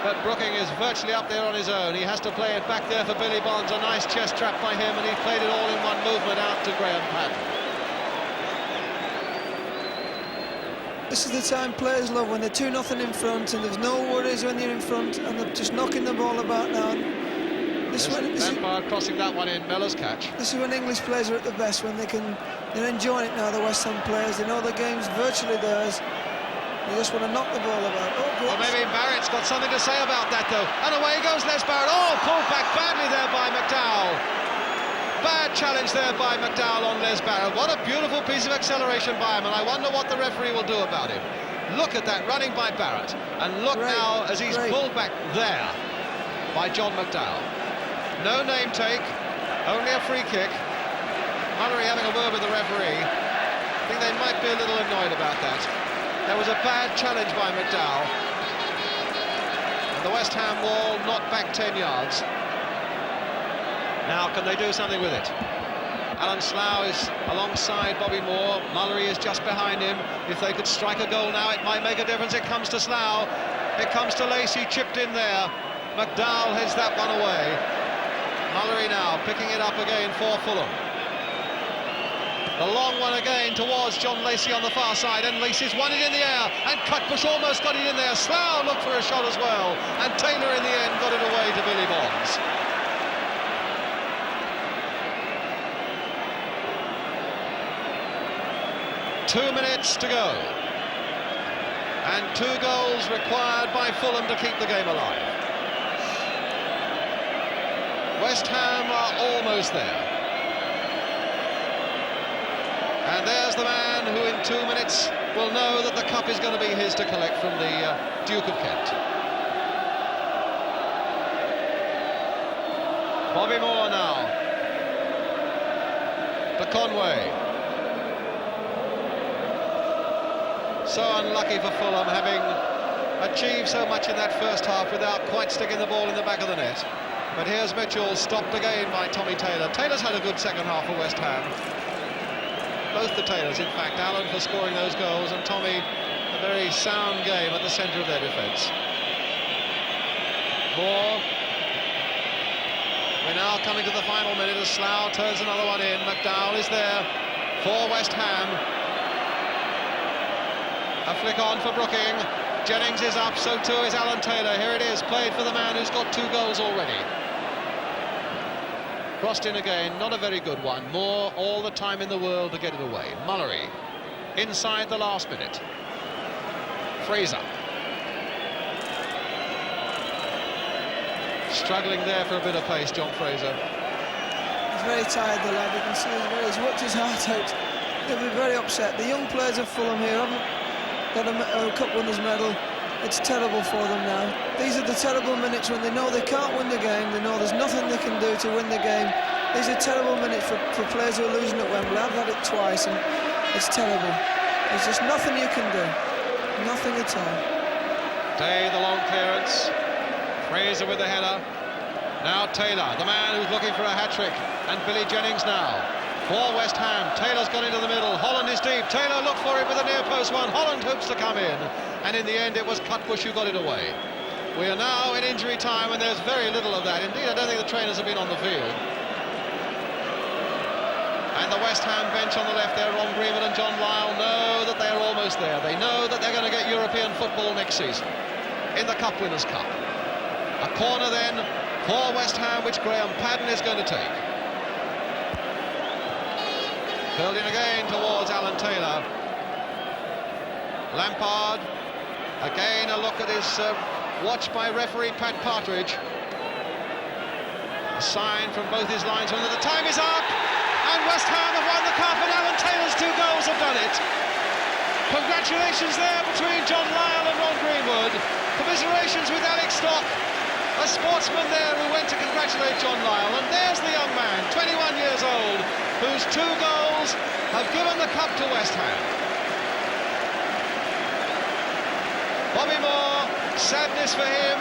A: But Brooking is virtually up there on his own. He has to play it back there for Billy Bonds. A nice chest trap by him, and he played it all in one movement out to Graham Paddon.
B: This is the time players love, when they're 2-0 in front and there's no worries when you're in front and they're just knocking the ball about now.
A: Lampard crossing that one in, Mellor's catch.
B: This is when English players are at the best, when they're enjoying it now, the West Ham players. They know the game's virtually theirs. They just want to knock the ball about.
A: Well, maybe Barrett's got something to say about that, though. And away goes Les Barrett. Oh, pulled back badly there by McDowell. Bad challenge there by McDowell on Les Barrett. What a beautiful piece of acceleration by him, and I wonder what the referee will do about him. Look at that running by Barrett, and look now as he's pulled back there by John McDowell. No name take, only a free kick. Mullery having a word with the referee. I think they might be a little annoyed about that. There was a bad challenge by McDowell. And the West Ham wall knocked back 10 yards. Now, can they do something with it? Alan Slough is alongside Bobby Moore. Mullery is just behind him. If they could strike a goal now, it might make a difference. It comes to Slough. It comes to Lacy, chipped in there. McDowell heads that one away. Mullery now picking it up again for Fulham. The long one again towards John Lacy on the far side, and Lacy's won it in the air, and Cutbush almost got it in there. Slough looked for a shot as well, and Taylor in the end got it away to Billy Bonds. Two minutes to go, and 2 goals required by Fulham to keep the game alive. West Ham are almost there. And there's the man who in 2 minutes will know that the cup is going to be his to collect from the Duke of Kent. Bobby Moore now. To Conway. So unlucky for Fulham, having achieved so much in that first half without quite sticking the ball in the back of the net. But here's Mitchell, stopped again by Tommy Taylor. Taylor's had a good second half for West Ham. Both the Taylors, in fact, Alan for scoring those goals, and Tommy, a very sound game at the centre of their defence. Moore. We're now coming to the final minute as Slough turns another one in. McDowell is there for West Ham. A flick on for Brooking. Jennings is up, so too is Alan Taylor. Here it is, played for the man who's got 2 goals already. Crossed in again, not a very good one. Moore all the time in the world to get it away. Mullery inside the last minute. Fraser struggling there for a bit of pace, John Fraser.
B: He's very tired, the lad. You can see he's worked his heart out. They'll be very upset. The young players of Fulham here haven't got a cup winners' medal. It's terrible for them now. These are the terrible minutes when they know they can't win the game. They know there's nothing they can do to win the game. These are terrible minutes for players who are losing at Wembley. I've had it twice and it's terrible. There's just nothing you can do. Nothing at all.
A: Day, the long clearance. Fraser with the header. Now Taylor, the man who's looking for a hat-trick. And Billy Jennings now. For West Ham, Taylor's gone into the middle. Holland is deep. Taylor looked for it with a near-post one. Holland hopes to come in. And in the end, it was Cutbush who got it away. We are now in injury time, and there's very little of that. Indeed, I don't think the trainers have been on the field. And the West Ham bench on the left there, Ron Greenwood and John Lyall, know that they're almost there. They know that they're going to get European football next season in the Cup Winners' Cup. A corner then for West Ham, which Paddon is going to take. Filled in again towards Alan Taylor. Lampard, again a look at his watch by referee Pat Partridge. A sign from both his linesmen that the time is up, and West Ham have won the cup, and Alan Taylor's 2 goals have done it. Congratulations there between John Lyall and Ron Greenwood. Commiserations with Alex Stock, a sportsman there who went to congratulate John Lyall, and there's the young man, 21 years old, whose 2 goals have given the cup to West Ham. Bobby Moore, sadness for him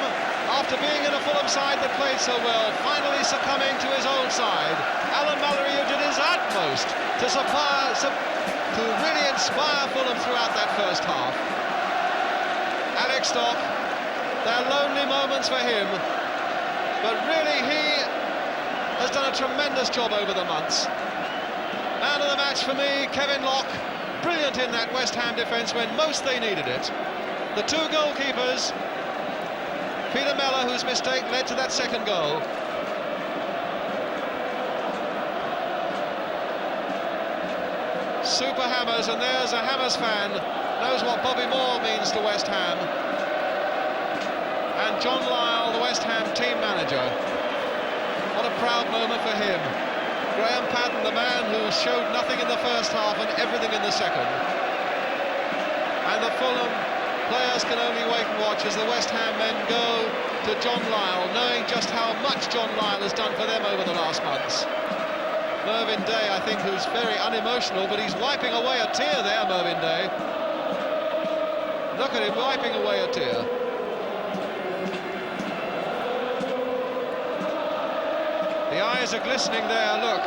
A: after being in a Fulham side that played so well, finally succumbing to his old side. Alan Mullery, who did his utmost to really inspire Fulham throughout that first half. Alex Stock, there are lonely moments for him, but really he has done a tremendous job over the months. Man of the match for me, Kevin Locke, brilliant in that West Ham defence when most they needed it. The 2 goalkeepers, Peter Mellor, whose mistake led to that second goal. Super Hammers, and there's a Hammers fan, knows what Bobby Moore means to West Ham. And John Lyall, the West Ham team manager. What a proud moment for him. Paddon, the man who showed nothing in the first half and everything in the second. And the Fulham players can only wait and watch as the West Ham men go to John Lyall, knowing just how much John Lyall has done for them over the last months. Mervyn Day, I think, who's very unemotional, but he's wiping away a tear there, Mervyn Day. Look at him wiping away a tear. The eyes are glistening there, look.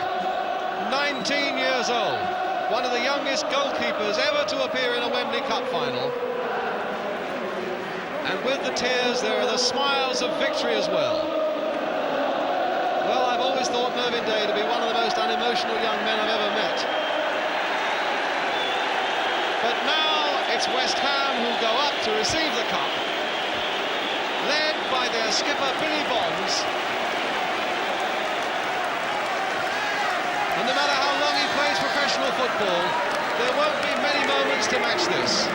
A: 19 years old, one of the youngest goalkeepers ever to appear in a Wembley Cup final. And with the tears, there are the smiles of victory as well. Well, I've always thought Mervyn Day to be one of the most unemotional young men I've ever met. But now it's West Ham who go up to receive the cup, led by their skipper Billy Bonds. And no matter how long he plays professional football, there won't be many moments to match this.